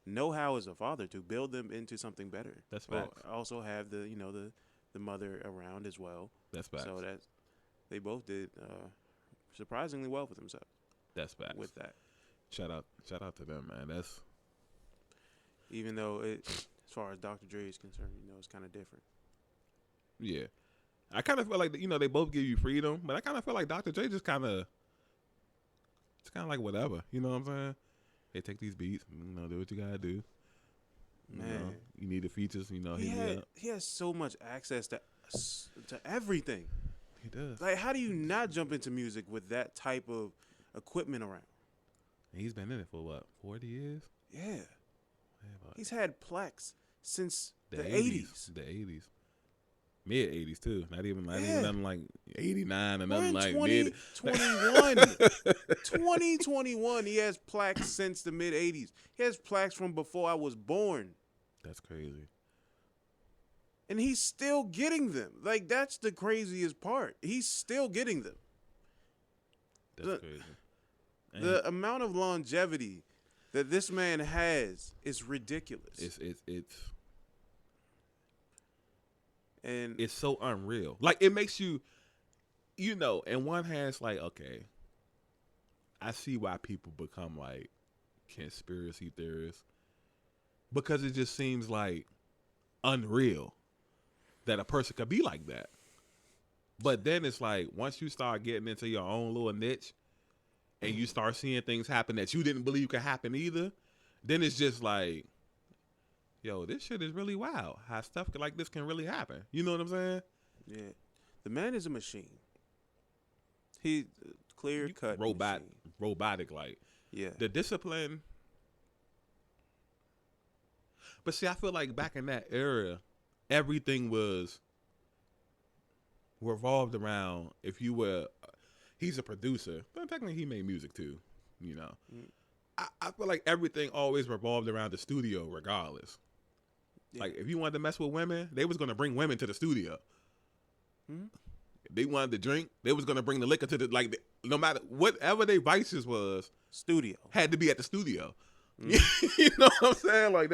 know-how as a father to build them into something better.
That's
but
facts.
also have the mother around as well.
That's facts.
So that they both did surprisingly well for themselves.
That's facts.
With that.
Shout out to them, man. That's
even though as far as Dr. Dre is concerned, it's kind of different.
Yeah. I kind of feel like, they both give you freedom, but I kind of feel like Dr. Dre just kind of, it's kind of like whatever. You know what I'm saying? They take these beats, do what you got to do.
Man.
You need the features,
He has so much access to everything.
He does.
Like, how do you not jump into music with that type of equipment around?
He's been in it for what, 40 years?
Yeah. He's had plaques since the
80s. The 80s. Mid 80s too. Not even nothing like 89 or nothing like
2021. 2021. He has plaques since the mid 80s. He has plaques from before I was born.
That's crazy.
And he's still getting them. Like, that's the craziest part. He's still getting them.
That's crazy.
The amount of longevity that this man has is ridiculous.
It's so unreal. Like, it makes you, and one hand's like, okay, I see why people become like conspiracy theorists, because it just seems like unreal that a person could be like that. But then it's like, once you start getting into your own little niche and you start seeing things happen that you didn't believe could happen either, then it's just like, yo, this shit is really wild. How stuff like this can really happen. You know what I'm saying?
Yeah. The man is a machine. He clear cut
robotic like.
Yeah.
The discipline. But see, I feel like back in that era, everything was revolved around if you were. He's a producer, but technically he made music too. You know, I feel like everything always revolved around the studio, regardless.
Yeah.
Like if you wanted to mess with women, they was gonna bring women to the studio. If they wanted to drink, they was gonna bring the liquor to the no matter whatever their vices was.
Studio
had to be at the studio. You know what I'm saying? Like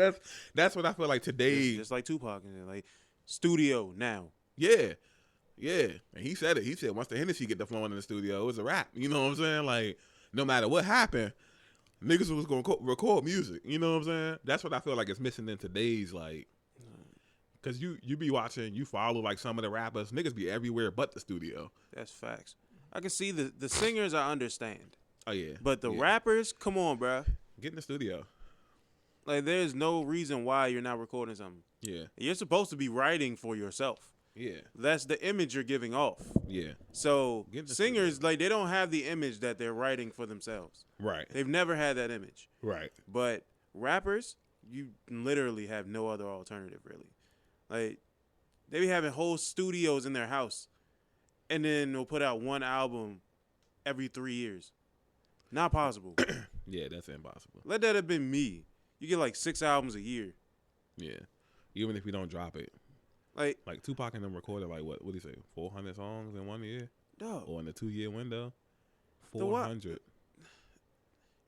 that's what I feel like today.
just like Tupac and like studio now.
Yeah. And he said it. He said once the Hennessy get the flowing in the studio, it was a wrap. You know what I'm saying? Like no matter what happened, niggas was gonna record music. You know what I'm saying? That's what I feel like is missing in today's like. Cause you be watching, you follow like some of the rappers, niggas be everywhere but the studio.
That's facts. I can see the singers. I understand.
Oh yeah.
But the rappers, come on, bro.
Get in the studio.
Like, there's no reason why you're not recording something.
Yeah.
You're supposed to be writing for yourself.
Yeah.
That's the image you're giving off.
Yeah.
So singers, like, they don't have the image that they're writing for themselves.
Right.
They've never had that image.
Right.
But rappers, you literally have no other alternative, really. Like, they be having whole studios in their house, and then they'll put out one album every 3 years. Not possible.
Yeah, that's impossible.
Let that have been me. You get like 6 albums a year.
Yeah. Even if you don't drop it. Like Tupac and them recorded like what do you say? 400 songs in 1 year?
Dog.
Or in a 2-year window? 400.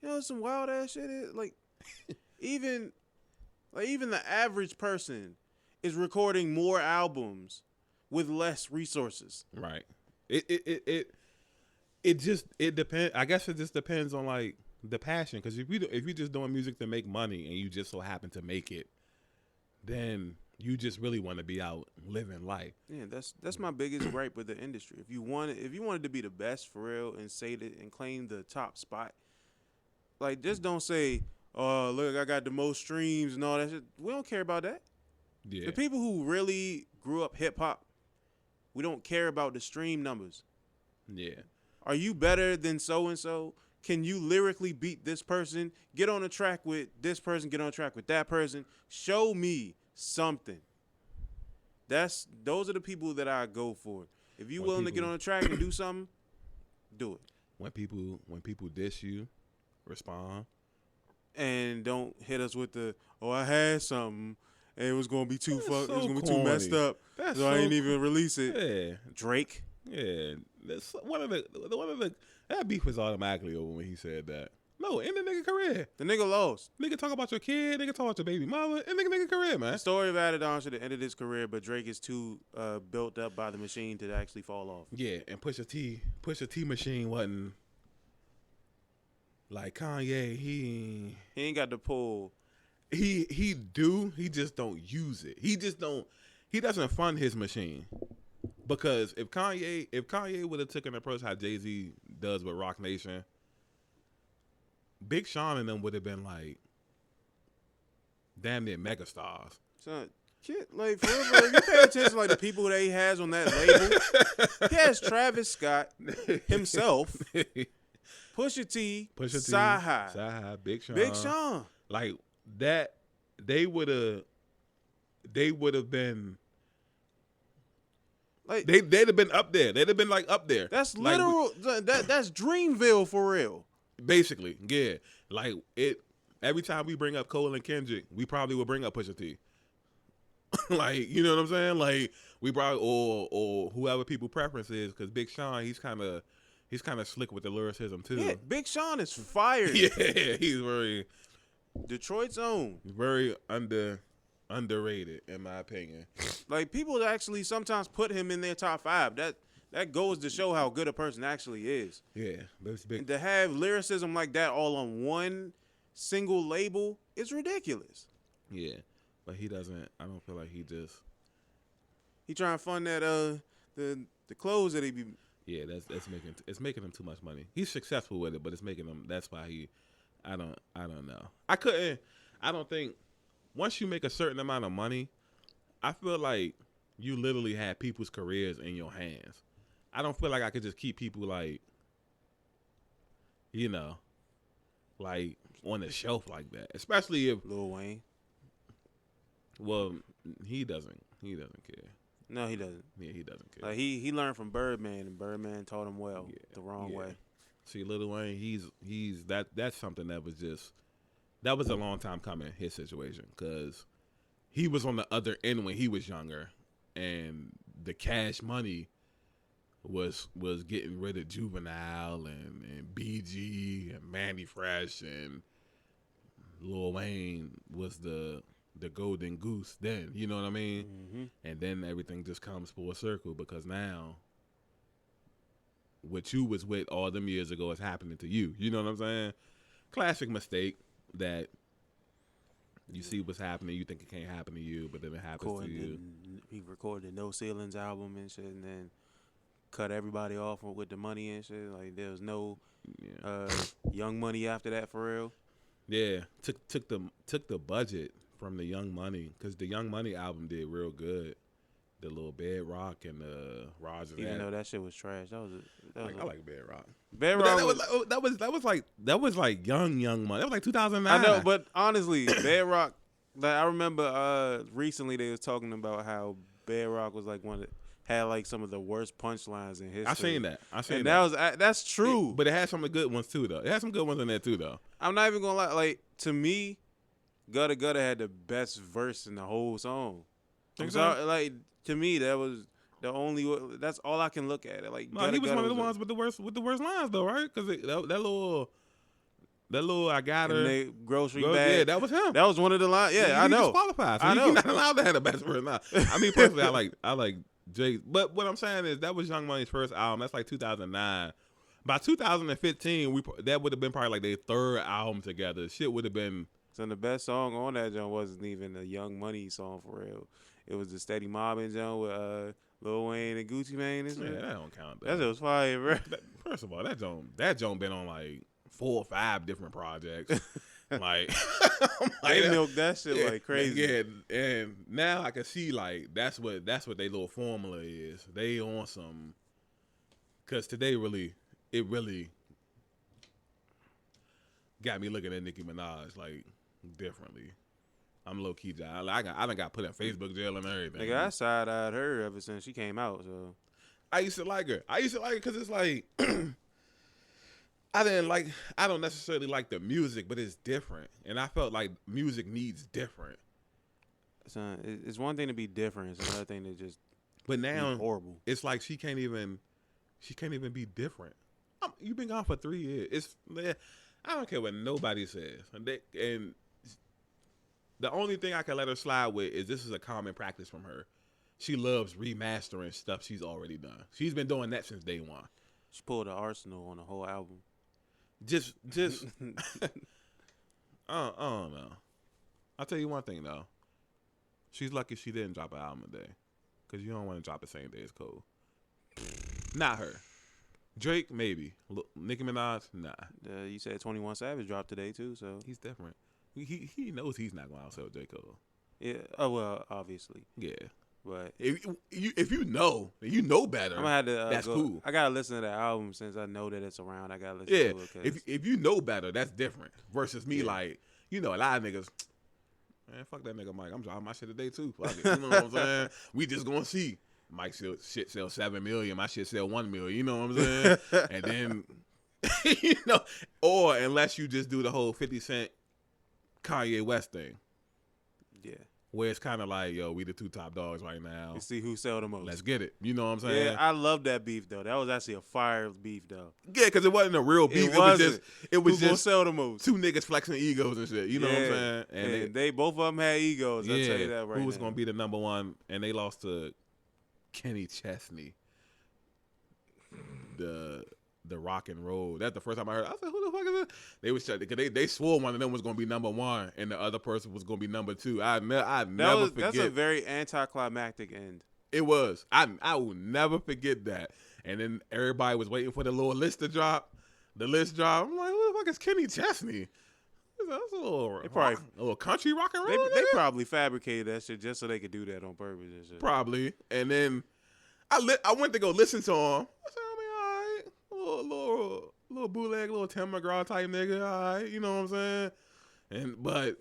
You know some wild ass shit is like even the average person is recording more albums with less resources.
Right. It depends. I guess it just depends on like the passion. Because if you're just doing music to make money and you just so happen to make it, then you just really want to be out living life.
Yeah, that's my biggest gripe with the industry. If you wanted to be the best for real and say that and claim the top spot, like just don't say, "Oh, look, I got the most streams and all that shit." We don't care about that.
Yeah.
The people who really grew up hip hop, we don't care about the stream numbers.
Yeah.
Are you better than so and so? Can you lyrically beat this person? Get on a track with this person, get on a track with that person. Show me something. Those are the people that I go for. If you willing to get on a track and do something, do it.
When people diss you, respond.
And don't hit us with the, "Oh, I had something and it was gonna be too messed up.
That's
so I ain't even release it."
Yeah.
Drake.
Yeah. That's one of the that beef was automatically over when he said that. No, in the nigga career.
The nigga lost.
Nigga talk about your kid, nigga talk about your baby mama, and nigga career, man.
The story of Adidon should have ended his career, but Drake is too built up by the machine to actually fall off.
Yeah, and Pusha T machine wasn't like Kanye. He
ain't got the pull.
He just don't use it. He doesn't fund his machine. Because if Kanye would have taken an approach how Jay-Z does with Rock Nation, Big Sean and them would have been like damn near megastars.
Son, kid, like for real, if you pay attention like the people that he has on that label, he has Travis Scott himself, Pusha T,
Sci-Hi, Big Sean. Like that, they would have been. Like they'd have been up there. They'd have been like up there.
That's literal. That's Dreamville for real.
Basically, yeah. Like it. Every time we bring up Cole and Kendrick, we probably will bring up Pusha T. Like, you know what I'm saying? Like we probably or whoever people preference is, because Big Sean, he's kind of slick with the lyricism too.
Yeah, Big Sean is fired.
Yeah, he's very
Detroit's own.
Very underrated in my opinion.
Like people actually sometimes put him in their top 5. That goes to show how good a person actually is.
Yeah, that's big.
And to have lyricism like that all on one single label is ridiculous.
Yeah, but he doesn't. I don't feel like he
trying to fund that the clothes that he be.
Yeah, it's making him too much money. He's successful with it, but it's making him. That's why he. I don't know. I don't think. Once you make a certain amount of money, I feel like you literally have people's careers in your hands. I don't feel like I could just keep people like you know, like on the shelf like that. Especially if,
Lil Wayne.
well, he doesn't care.
No, he doesn't.
Yeah, he doesn't care.
Like he learned from Birdman, and Birdman taught him well the wrong
yeah.
way.
See, Lil Wayne, he's that's something that was a long time coming, his situation, because he was on the other end when he was younger, and the Cash Money was getting rid of Juvenile and BG and Manny Fresh, and Lil Wayne was the golden goose then, you know what I mean?
Mm-hmm.
And then everything just comes full circle, because now what you was with all them years ago is happening to you. You know what I'm saying? Classic mistake that you see what's happening, you think it can't happen to you, but then it happens to you.
He recorded the No Ceilings album and shit, and then cut everybody off with the money and shit. Like there was no Young Money after that for real.
Yeah, took the budget from the Young Money, because the Young Money album did real good. The little Bedrock and the Roger.
Even though that shit was trash, that was
I like Bedrock.
Bedrock
That was like young money. That was like 2009.
I know, but honestly, Bedrock. Like I remember recently they was talking about how Bedrock was like had like some of the worst punchlines in history.
I seen that.
And that's true.
But it had some of the good ones too, though. It had some good ones in there too, though.
I'm not even gonna lie. Like to me, Gutta Gutta had the best verse in the whole song. I'm sorry, like to me that was the only. That's all I can look at. Like
no, he was one of the ones with the worst lines though, right? Because that little I got her.
The grocery bag.
Yeah, that was him.
That was one of the lines. Yeah, I know.
Disqualified. So
I know.
You're not allowed to have the best verse now. I mean, personally, I like Jay. But what I'm saying is that was Young Money's first album. That's like 2009. By 2015, that would have been probably like their third album together. Shit would have been.
So the best song on that joint wasn't even a Young Money song for real. It was the Steady Mobbin' joint with Lil Wayne and Gucci Mane. And shit.
Yeah, that don't count.
That was fire, bro.
First of all, that joint been on like 4 or 5 different projects. like
they milked that shit like crazy.
Yeah, and now I can see like that's what their little formula is. They on some, because today it really got me looking at Nicki Minaj like differently. I'm low key jail. I done got put in Facebook jail and everything.
Nigga, I side-eyed her ever since she came out. So
I used to like her. Because it's like I don't necessarily like the music, but it's different, and I felt like music needs different.
Son, it's one thing to be different. It's another thing to just.
But now
be horrible.
It's like she can't even be different. You've been gone for 3 years. I don't care what nobody says, and the only thing I can let her slide with is this is a common practice from her. She loves remastering stuff she's already done. She's been doing that since day one.
She pulled an Arsenal on the whole album.
Just I don't know. I'll tell you one thing though. She's lucky she didn't drop an album a day, because you don't want to drop the same day as Cole. Not her. Drake maybe. Nicki Minaj nah.
You said 21 Savage dropped today too, so
he's different. He knows he's not going to outsell J. Cole.
Yeah. Oh well, obviously.
Yeah.
But
if you know better,
I'm gonna have to.
That's cool.
I gotta listen to that album since I know that it's around. I gotta listen to it.
If you know better, that's different. Versus me, like a lot of niggas. Man, fuck that nigga Mike. I'm dropping my shit today too. Fuck it. You know what I'm saying? We just gonna see. Mike shit sell 7 million. My shit sell 1 million. You know what I'm saying? And then or unless you just do the whole 50 Cent Kanye West thing.
Yeah.
Where it's kind of like, yo, we the 2 top dogs right now.
Let's see who sell the most.
Let's get it. You know what I'm saying?
Yeah, I love that beef though. That was actually a fire beef though.
Yeah, because it wasn't a real beef. It was just
sell the most.
2 niggas flexing egos and shit. You know what I'm saying?
And they both of them had egos. I'll tell you that right now.
Who was gonna be the number one? And they lost to Kenny Chesney. The rock and roll. That's the first time I heard. I said, "Who the fuck is this?" They was because they swore one of them was gonna be number 1 and the other person was gonna be number 2. I never forget.
That's a very anticlimactic end.
It was. I will never forget that. And then everybody was waiting for the little list to drop. The list dropped. I'm like, who the fuck is Kenny Chesney? That's a little country rock and roll.
They probably fabricated that shit just so they could do that on purpose and shit.
Probably. And then I went to go listen to him. I said, I mean, all right, little bootleg, little Tim McGraw type nigga. All right, you know what I'm saying? But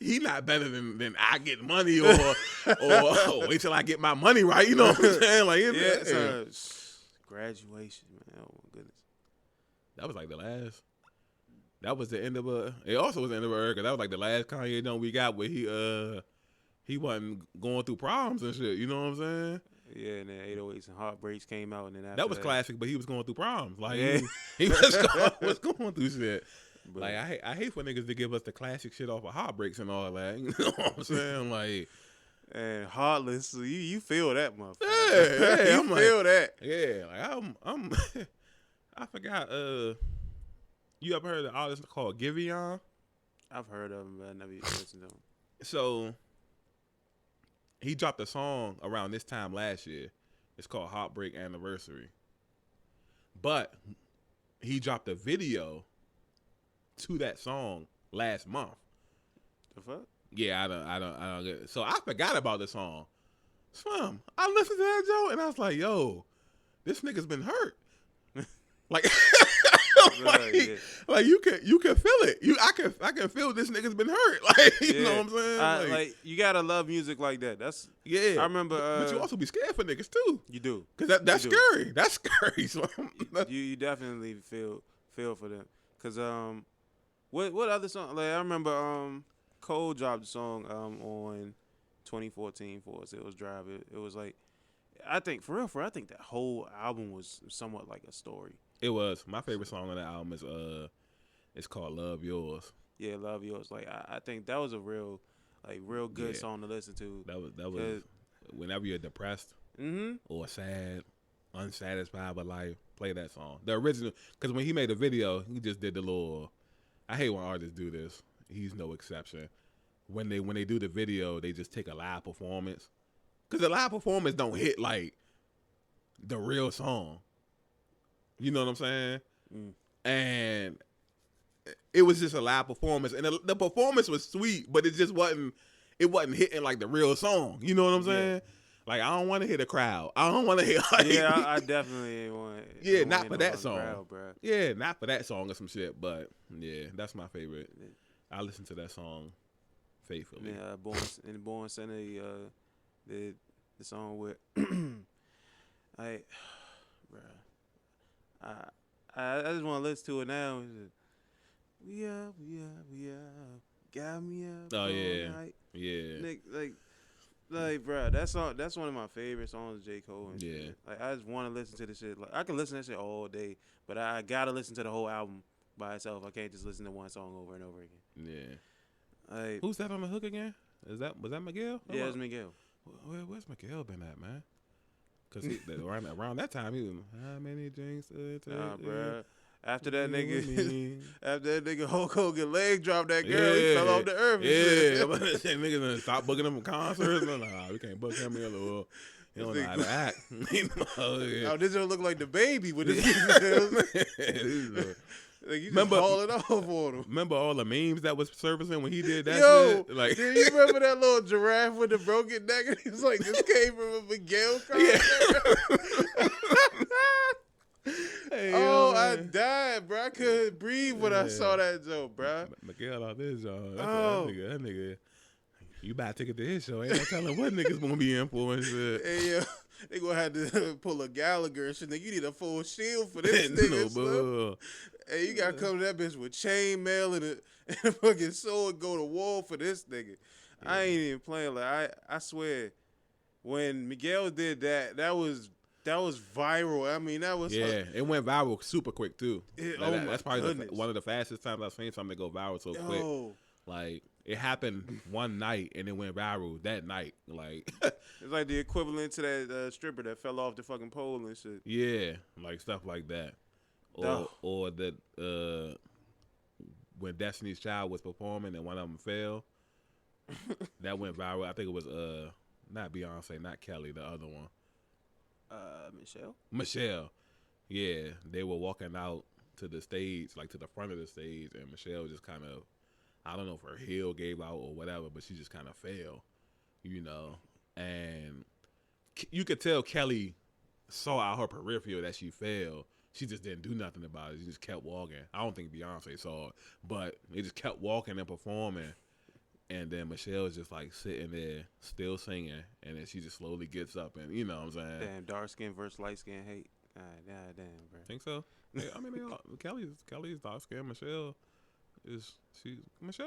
he not better than I get money or wait till I get my money right. You know what I'm saying? Like,
graduation, man. Oh my goodness.
That was like the last. That was the end of a. It also was the end of a era. That was like the last Kanye done we got where he wasn't going through problems and shit. You know what I'm saying?
Yeah, and then 808s and Heartbreaks came out, and then after
that was classic. But he was going through problems. Like
yeah.
he was going through shit. But, like I hate for niggas to give us the classic shit off of Heartbreaks and all that. You know what I'm saying? Like.
And Heartless, so you feel that, motherfucker.
Yeah,
you feel that.
Yeah, like I'm I forgot. You ever heard of the artist called Giveon?
I've heard of him, but I never listened to him.
So he dropped a song around this time last year. It's called Heartbreak Anniversary. But he dropped a video to that song last month.
The fuck?
Yeah, I don't get it. So I forgot about the song. Swim. I listened to that joke and I was like, yo, this nigga's been hurt. Like, like you can feel it. I can feel this nigga's been hurt. Like, you know what I'm saying?
Like you gotta love music like that. That's
yeah.
I remember.
But you also be scared for niggas too.
You do,
cause that's scary. That's scary. So
you definitely feel for them. Cause what other song? Like I remember Cole dropped a song on 2014 for us. It was Drive. It was like, I think for real, I think that whole album was somewhat like a story.
It was. My favorite song on that album is it's called Love Yours.
Yeah, Love Yours. Like I think that was a real good song to listen to.
That was whenever you're depressed or sad, unsatisfied with life, play that song. The original, because when he made the video, he just did the little. I hate when artists do this. He's no exception. When they do the video, they just take a live performance. Because the live performance don't hit like the real song. You know what I'm saying? And it was just a live performance. And the performance was sweet, but it just wasn't hitting like the real song. You know what I'm saying? Like, I don't want to hear the crowd. I don't want to hear like...
Yeah, I definitely want...
Yeah, not for that song.
Crowd, bro.
Yeah, not for that song or some shit. But, yeah, that's my favorite. I listen to that song faithfully.
Yeah, Born Center, the song with... I just want to listen to it now. We up, got me up.
Oh, yeah.
Night.
Yeah.
Nick, like, bro, that's one of my favorite songs, J. Cole. And
yeah.
Shit. Like, I just want to listen to this shit. Like, I can listen to that shit all day, but I gotta listen to the whole album by itself. I can't just listen to one song over and over again.
Yeah.
Like,
who's that on the hook again? Was that Miguel?
Yeah, it's Miguel.
Where's Miguel been at, man? Because around that time, he was, how many drinks?
Nah, bro. After that nigga Hulk Hogan leg dropped that girl, he fell off the earth.
Yeah, niggas stop booking him from concerts. Nah, we can't book him. He don't know how to act.
Oh, this don't look like the baby with his like you just haul it off on him.
Remember all the memes that was surfacing when he did that shit?
Like, do you remember that little giraffe with the broken neck? And he was like, this came from a Miguel concert. Yeah. I died, bro. I couldn't breathe when I saw that joke, bro.
Miguel on this joke. That nigga. You buy a ticket to his show. Ain't no telling what niggas gonna be in for and shit.
Hey, they gonna have to pull a Gallagher and shit. You need a full shield for this nigga. Hey, you gotta come to that bitch with chainmail and a fucking sword, go to war for this nigga. Yeah. I ain't even playing. Like I swear, when Miguel did that, that was viral. I mean, that was
it went viral super quick too. That's probably
goodness.
One of the fastest times I've seen something go viral so quick. Like it happened one night and it went viral that night. Like
it's like the equivalent to that stripper that fell off the fucking pole and shit.
Yeah, like stuff like that. Or that when Destiny's Child was performing and one of them fell, that went viral. I think it was not Beyonce, not Kelly, the other one. Michelle. Yeah, they were walking out to the stage, like to the front of the stage, and Michelle just kind of, I don't know if her heel gave out or whatever, but she just kind of fell, you know. And you could tell Kelly saw out her peripheral that she fell. She just didn't do nothing about it. She just kept walking. I don't think Beyonce saw it, but they just kept walking and performing. And then Michelle was just like sitting there, still singing, and then she just slowly gets up and you know what I'm saying.
Damn, dark skin versus light skin hate. God damn, bro.
Think so? Yeah, I mean, Kelly's dark skin. Michelle's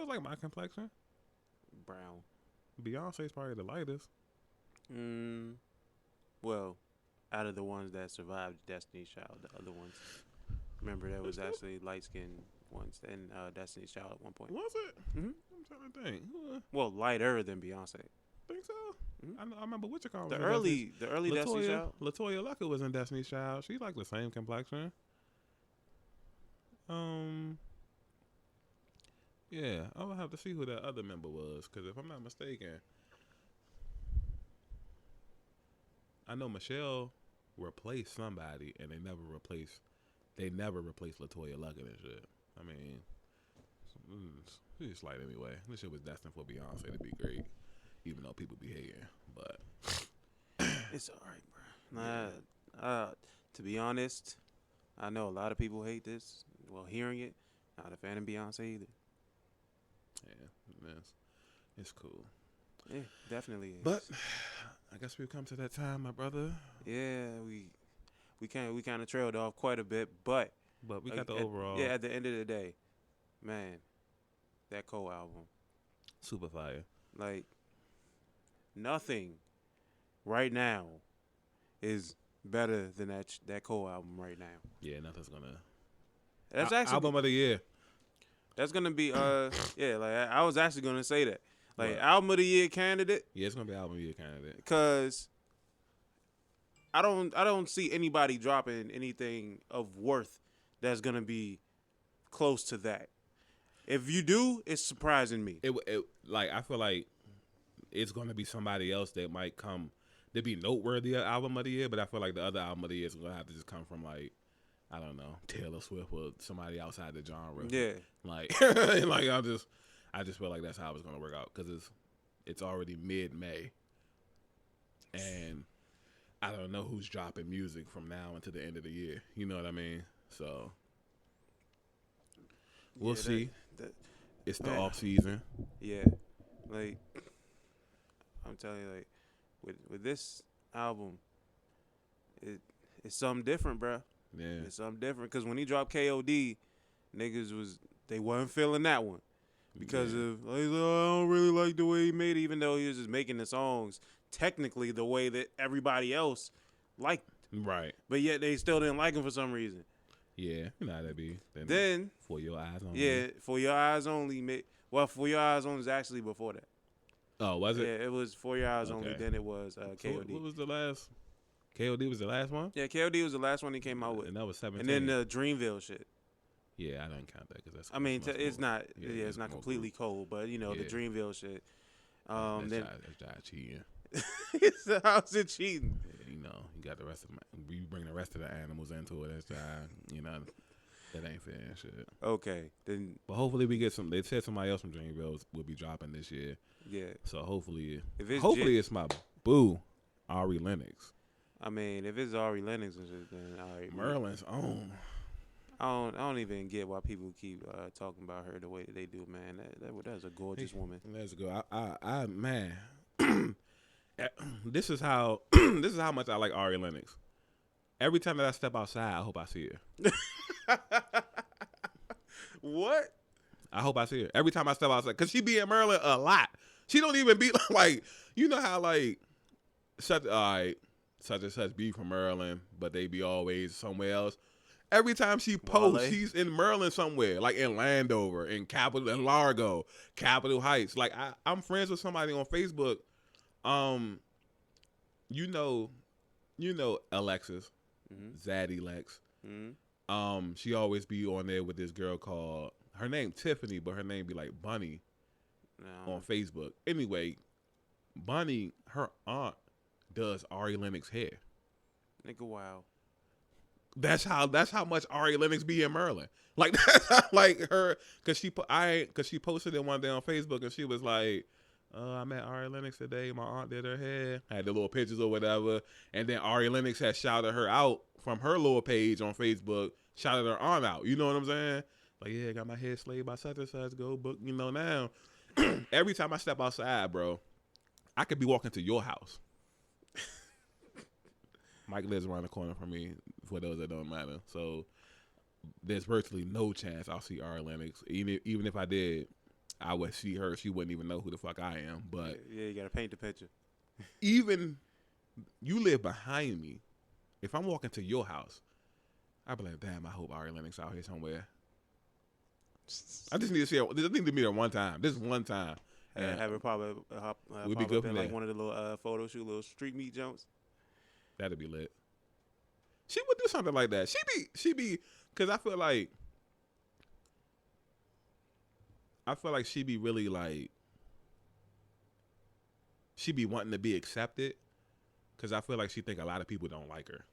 like my complexion.
Brown.
Beyonce's probably the lightest.
Well, out of the ones that survived Destiny's Child, the other ones. Remember, there was actually light skinned ones in Destiny's Child at one point.
Was it?
Mhm.
I'm trying to think.
Well, lighter than Beyonce.
Think so?
Mhm.
I remember what you call
The early Destiny's Child.
Latoya Luckett was in Destiny's Child. She's like the same complexion. Yeah, I would have to see who that other member was, because if I'm not mistaken, I know Michelle replaced somebody, and they never replaced Latoya Luckett and shit. I mean, she's just light anyway. This shit was destined for Beyonce to be great, even though people be hating. But
It's all right, bro. To be honest, I know a lot of people hate this. Well, hearing it, not a fan of Beyonce either.
yeah, it's cool.
Yeah, definitely is.
But I guess we've come to that time, my brother.
yeah, we kind of trailed off quite a bit, but
we got the overall.
Yeah, at the end of the day, man, that Cole album,
Super fire.
like, nothing right now is better than that Cole album right now.
Yeah, nothing's gonna.
That's actually
album of the year.
That's gonna be yeah, like I was actually gonna say that, like, what? Album of the year candidate.
Yeah, it's gonna be album of the year candidate.
Because I don't see anybody dropping anything of worth that's gonna be close to that. If you do, it's surprising me.
It like I feel like it's gonna be somebody else that might come to be noteworthy of album of the year, but I feel like the other album of the year is gonna have to just come from, like, I don't know, Taylor Swift or somebody outside the genre.
Yeah,
like I just feel like that's how it's gonna work out, because it's already mid-May, and I don't know who's dropping music from now until the end of the year. You know what I mean? So we'll see. It's the off season.
Yeah, like I'm telling you, like with this album, it's something different, bro.
Yeah,
it's something different, because when he dropped KOD, niggas wasn't feeling that one because of, like, oh, I don't really like the way he made it, even though he was just making the songs technically the way that everybody else liked.
Right.
But yet they still didn't like him for some reason.
Yeah, you know how that be.
Then
For Your Eyes Only.
Yeah, For Your Eyes Only. Well, For Your Eyes Only was actually before that.
Oh, was it?
Yeah, it was For Your Eyes Only. Then it was KOD.
So what was the last? KOD was the last one?
Yeah, KOD was the last one he came out with.
And that was 17.
And then the Dreamville shit.
Yeah, I don't count that because that's.
I mean, it's
cool.
not. Yeah, it's not completely cold, but you know, the Dreamville shit.
That's cheating.
How's it cheating?
Yeah, you know, you got the rest of you bring the rest of the animals into it. That's you know, that ain't fair and shit.
Okay, then.
But hopefully we get some. They said somebody else from Dreamville will be dropping this year.
Yeah.
So hopefully,
it's
my boo, Ari Lennox.
I mean, if it's Ari Lennox and shit, then all right.
Merlin's own.
I don't even get why people keep talking about her the way that they do, man. That's a gorgeous woman.
That's good. I man, this is how much I like Ari Lennox. Every time that I step outside, I hope I see her.
What?
I hope I see her every time I step outside, because she be in Maryland a lot. She don't even be like, you know how like such and such be from Maryland, but they be always somewhere else. Every time she posts, she's in Maryland somewhere, like in Landover, in Largo, Capitol Heights. Like I'm friends with somebody on Facebook. You know Alexis, Zaddy Lex.
Mm-hmm.
She always be on there with this girl called, her name Tiffany, but her name be like Bunny on Facebook. Anyway, Bunny, her aunt does Ari Lennox hair.
Nigga, wow.
That's how much Ari Lennox be in Maryland. Like that's how, like her, cause she posted it one day on Facebook and she was like, I met Ari Lennox today. My aunt did her hair. Had the little pictures or whatever. And then Ari Lennox had shouted her out from her little page on Facebook, shouted her aunt out. You know what I'm saying? Like, yeah, got my hair slayed by such and such. Go book, now. Every time I step outside, bro, I could be walking to your house. Mike lives around the corner from me, for those that don't matter. So there's virtually no chance I'll see Ari Lennox. Even if I did, I would see her. She wouldn't even know who the fuck I am. But
yeah, you got to paint the picture.
Even you live behind me. If I'm walking to your house, I'd be like, damn, I hope Ari Lennox out here somewhere. I just need to see her. I need to meet her one time. This one time.
Have her probably
we'd be good
in
from
like
there.
one of the little photo shoot, little street meet jumps.
That'd be lit. She would do something like that. She be, because I feel like she be really like, she be wanting to be accepted, because I feel like she think a lot of people don't like her.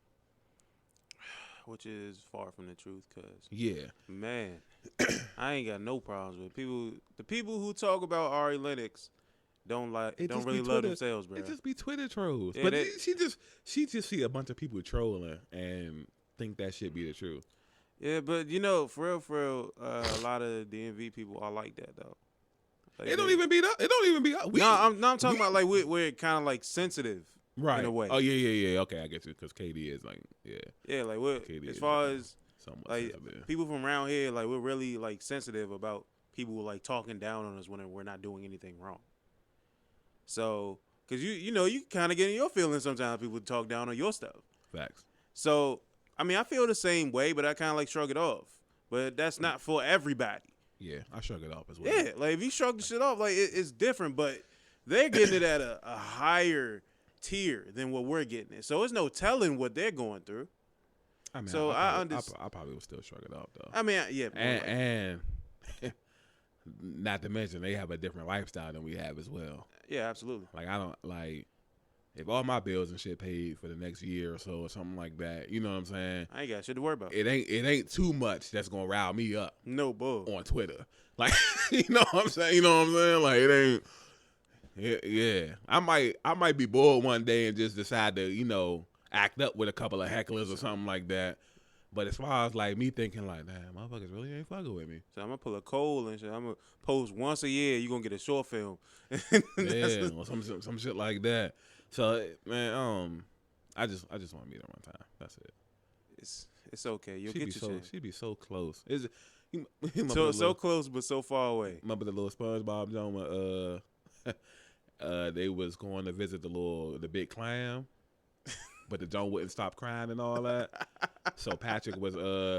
Which is far from the truth, cause
yeah,
man, I ain't got no problems with people. The people who talk about Ari Lennox don't really love themselves, bro.
It just be Twitter trolls.
Yeah,
But she just see a bunch of people trolling and think that shit be the truth.
Yeah, but for real, a lot of DMV people are like that though. Like,
It don't even be that. It don't even be.
I'm talking about like we're kind of like sensitive,
right,
in a way.
Oh yeah. Okay, I get you, because KD is like,
yeah, like we're
KD
as
is
far as
somewhat
like
sensitive.
people from around here, like we're really like sensitive about people like talking down on us when we're not doing anything wrong. So, because you kind of get in your feelings sometimes. People talk down on your stuff.
Facts.
So, I mean, I feel the same way, but I kind of like shrug it off. But that's not for everybody.
Yeah, I shrug it off as well.
Yeah, like if you shrug the shit off, like it's different. But they're getting it at a higher tier than what we're getting it. So it's no telling what they're going through.
I mean,
so
I probably would still shrug it off though.
I mean, yeah,
and not to mention they have a different lifestyle than we have as well.
Yeah, absolutely.
Like I don't like if all my bills and shit paid for the next year or so or something like that. You know what I'm saying?
I ain't got shit to worry about.
It ain't too much that's gonna rile me up.
No bull
on Twitter. Like you know what I'm saying? You know what I'm saying? Like it ain't. Yeah. I might be bored one day and just decide to act up with a couple of hecklers or something like that. But as far as like me thinking like, damn, motherfuckers really ain't fucking with me.
So I'm gonna pull a Cole and shit. I'm gonna post once a year. You gonna get a short film.
Yeah, or some shit like that. So man, I just want to meet her one time. That's it.
It's okay. You'll get your chance.
She'd be so close.
So close but so far away.
Remember the little SpongeBob joint? They was going to visit the big clam. But the John wouldn't stop crying and all that. So Patrick was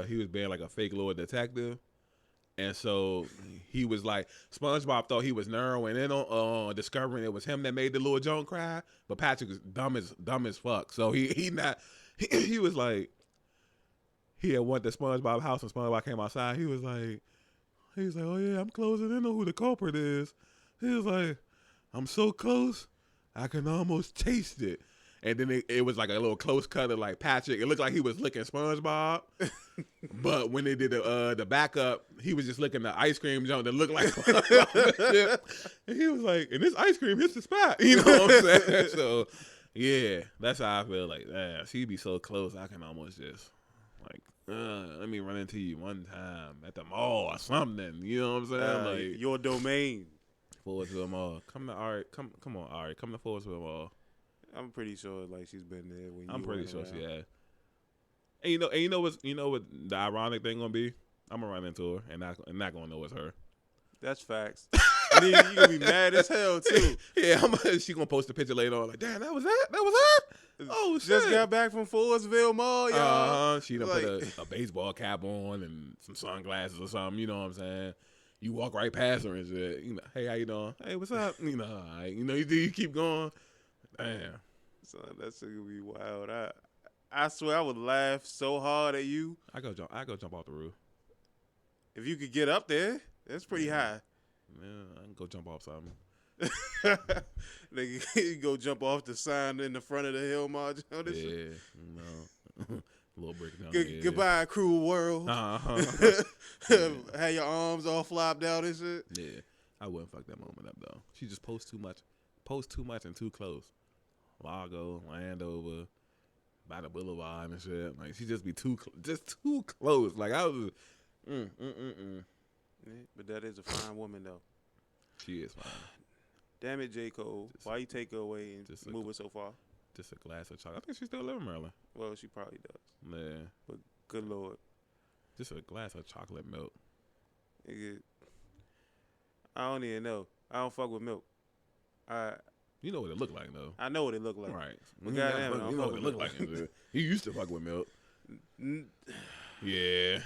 he was being like a fake little detective. And so he was like, SpongeBob thought he was narrowing in on discovering it was him that made the little John cry. But Patrick was dumb as fuck. So he was like, he had went to SpongeBob's house and SpongeBob came outside. He was like, oh yeah, I'm closing in on who the culprit is. He was like, I'm so close, I can almost taste it. And then it was like a little close cut of like Patrick. It looked like he was licking SpongeBob. But when they did the backup, he was just licking the ice cream junk that looked like SpongeBob. And he was like, and this ice cream hits the spot. You know what I'm saying? So, yeah, that's how I feel like, she'd be so close, I can almost just like, let me run into you one time at the mall or something. You know what I'm saying? Like
your domain.
Forwardville Mall. Come to Ari. Come on, Ari. Come to Forwardville Mall.
I'm pretty sure like she's been there when
I'm pretty sure
around.
she had. And you know what the ironic thing gonna be? I'm gonna run into her and not gonna know it's her.
That's facts. And then you gonna be mad as hell too.
Yeah, she gonna post a picture later on like, damn, that was her. Oh shit!
Just got back from Forrestville Mall, y'all.
She done put a baseball cap on and some sunglasses or something. You know what I'm saying? You walk right past her and shit. Hey, how you doing? Hey, what's up? All right. You keep going. Damn.
Son, that's gonna be wild. I swear I would laugh so hard at you.
I go jump off the roof.
If you could get up there, that's pretty high.
Man, I can go jump off something.
You go jump off the sign in the front of the Hill Mall.
Yeah, little brick down there.
Goodbye, cruel world.
Uh-huh.
Have your arms all flopped out and shit.
Yeah. I wouldn't fuck that moment up though. She just posts too much and too close. Largo, Landover, by the Boulevard and shit. Like she just be too close. Like I was,
Yeah, but that is a fine woman though.
She is fine.
Damn it, J. Cole. Why you take her away and move her so far?
Just a glass of chocolate. I think she still live in Maryland.
Well, she probably does.
Yeah.
But good Lord.
Just a glass of chocolate milk.
Nigga, I don't even know. I don't fuck with milk.
You know what it look like though.
I know what it look like.
Right.
But goddamn, I don't
you know
fuck
what it
with
look
milk.
like. And shit. You used to fuck with milk. Yeah.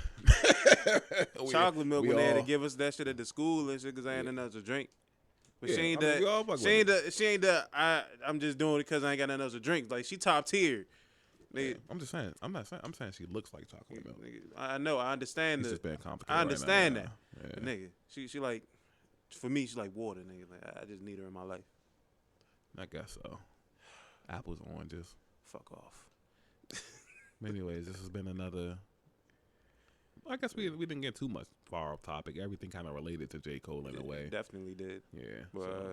Chocolate milk when they had to
all-
give us that shit at the school and shit because I ain't nothing else to drink. But
Yeah,
she ain't
I mean, we all fuck with
she ain't the I'm just doing it because I ain't got nothing else to drink. Like she top tier.
Yeah,
Nigga,
I'm just saying. I'm saying she looks like chocolate milk.
nigga, I know, I understand
It's
the
just being complicated.
I understand
right
that.
now.
But
Yeah.
nigga, she like for me, she's like water, nigga. Like I just need her in my life.
I guess so. Apples, oranges.
Fuck off.
Anyways, this has been another. I guess we didn't get too much far off topic. Everything kind of related to J. Cole in a way.
Definitely did.
Yeah.
But
so.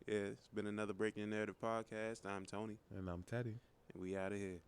yeah, it's been another Breaking Narrative podcast. I'm Tony,
And I'm Teddy.
and we out of here.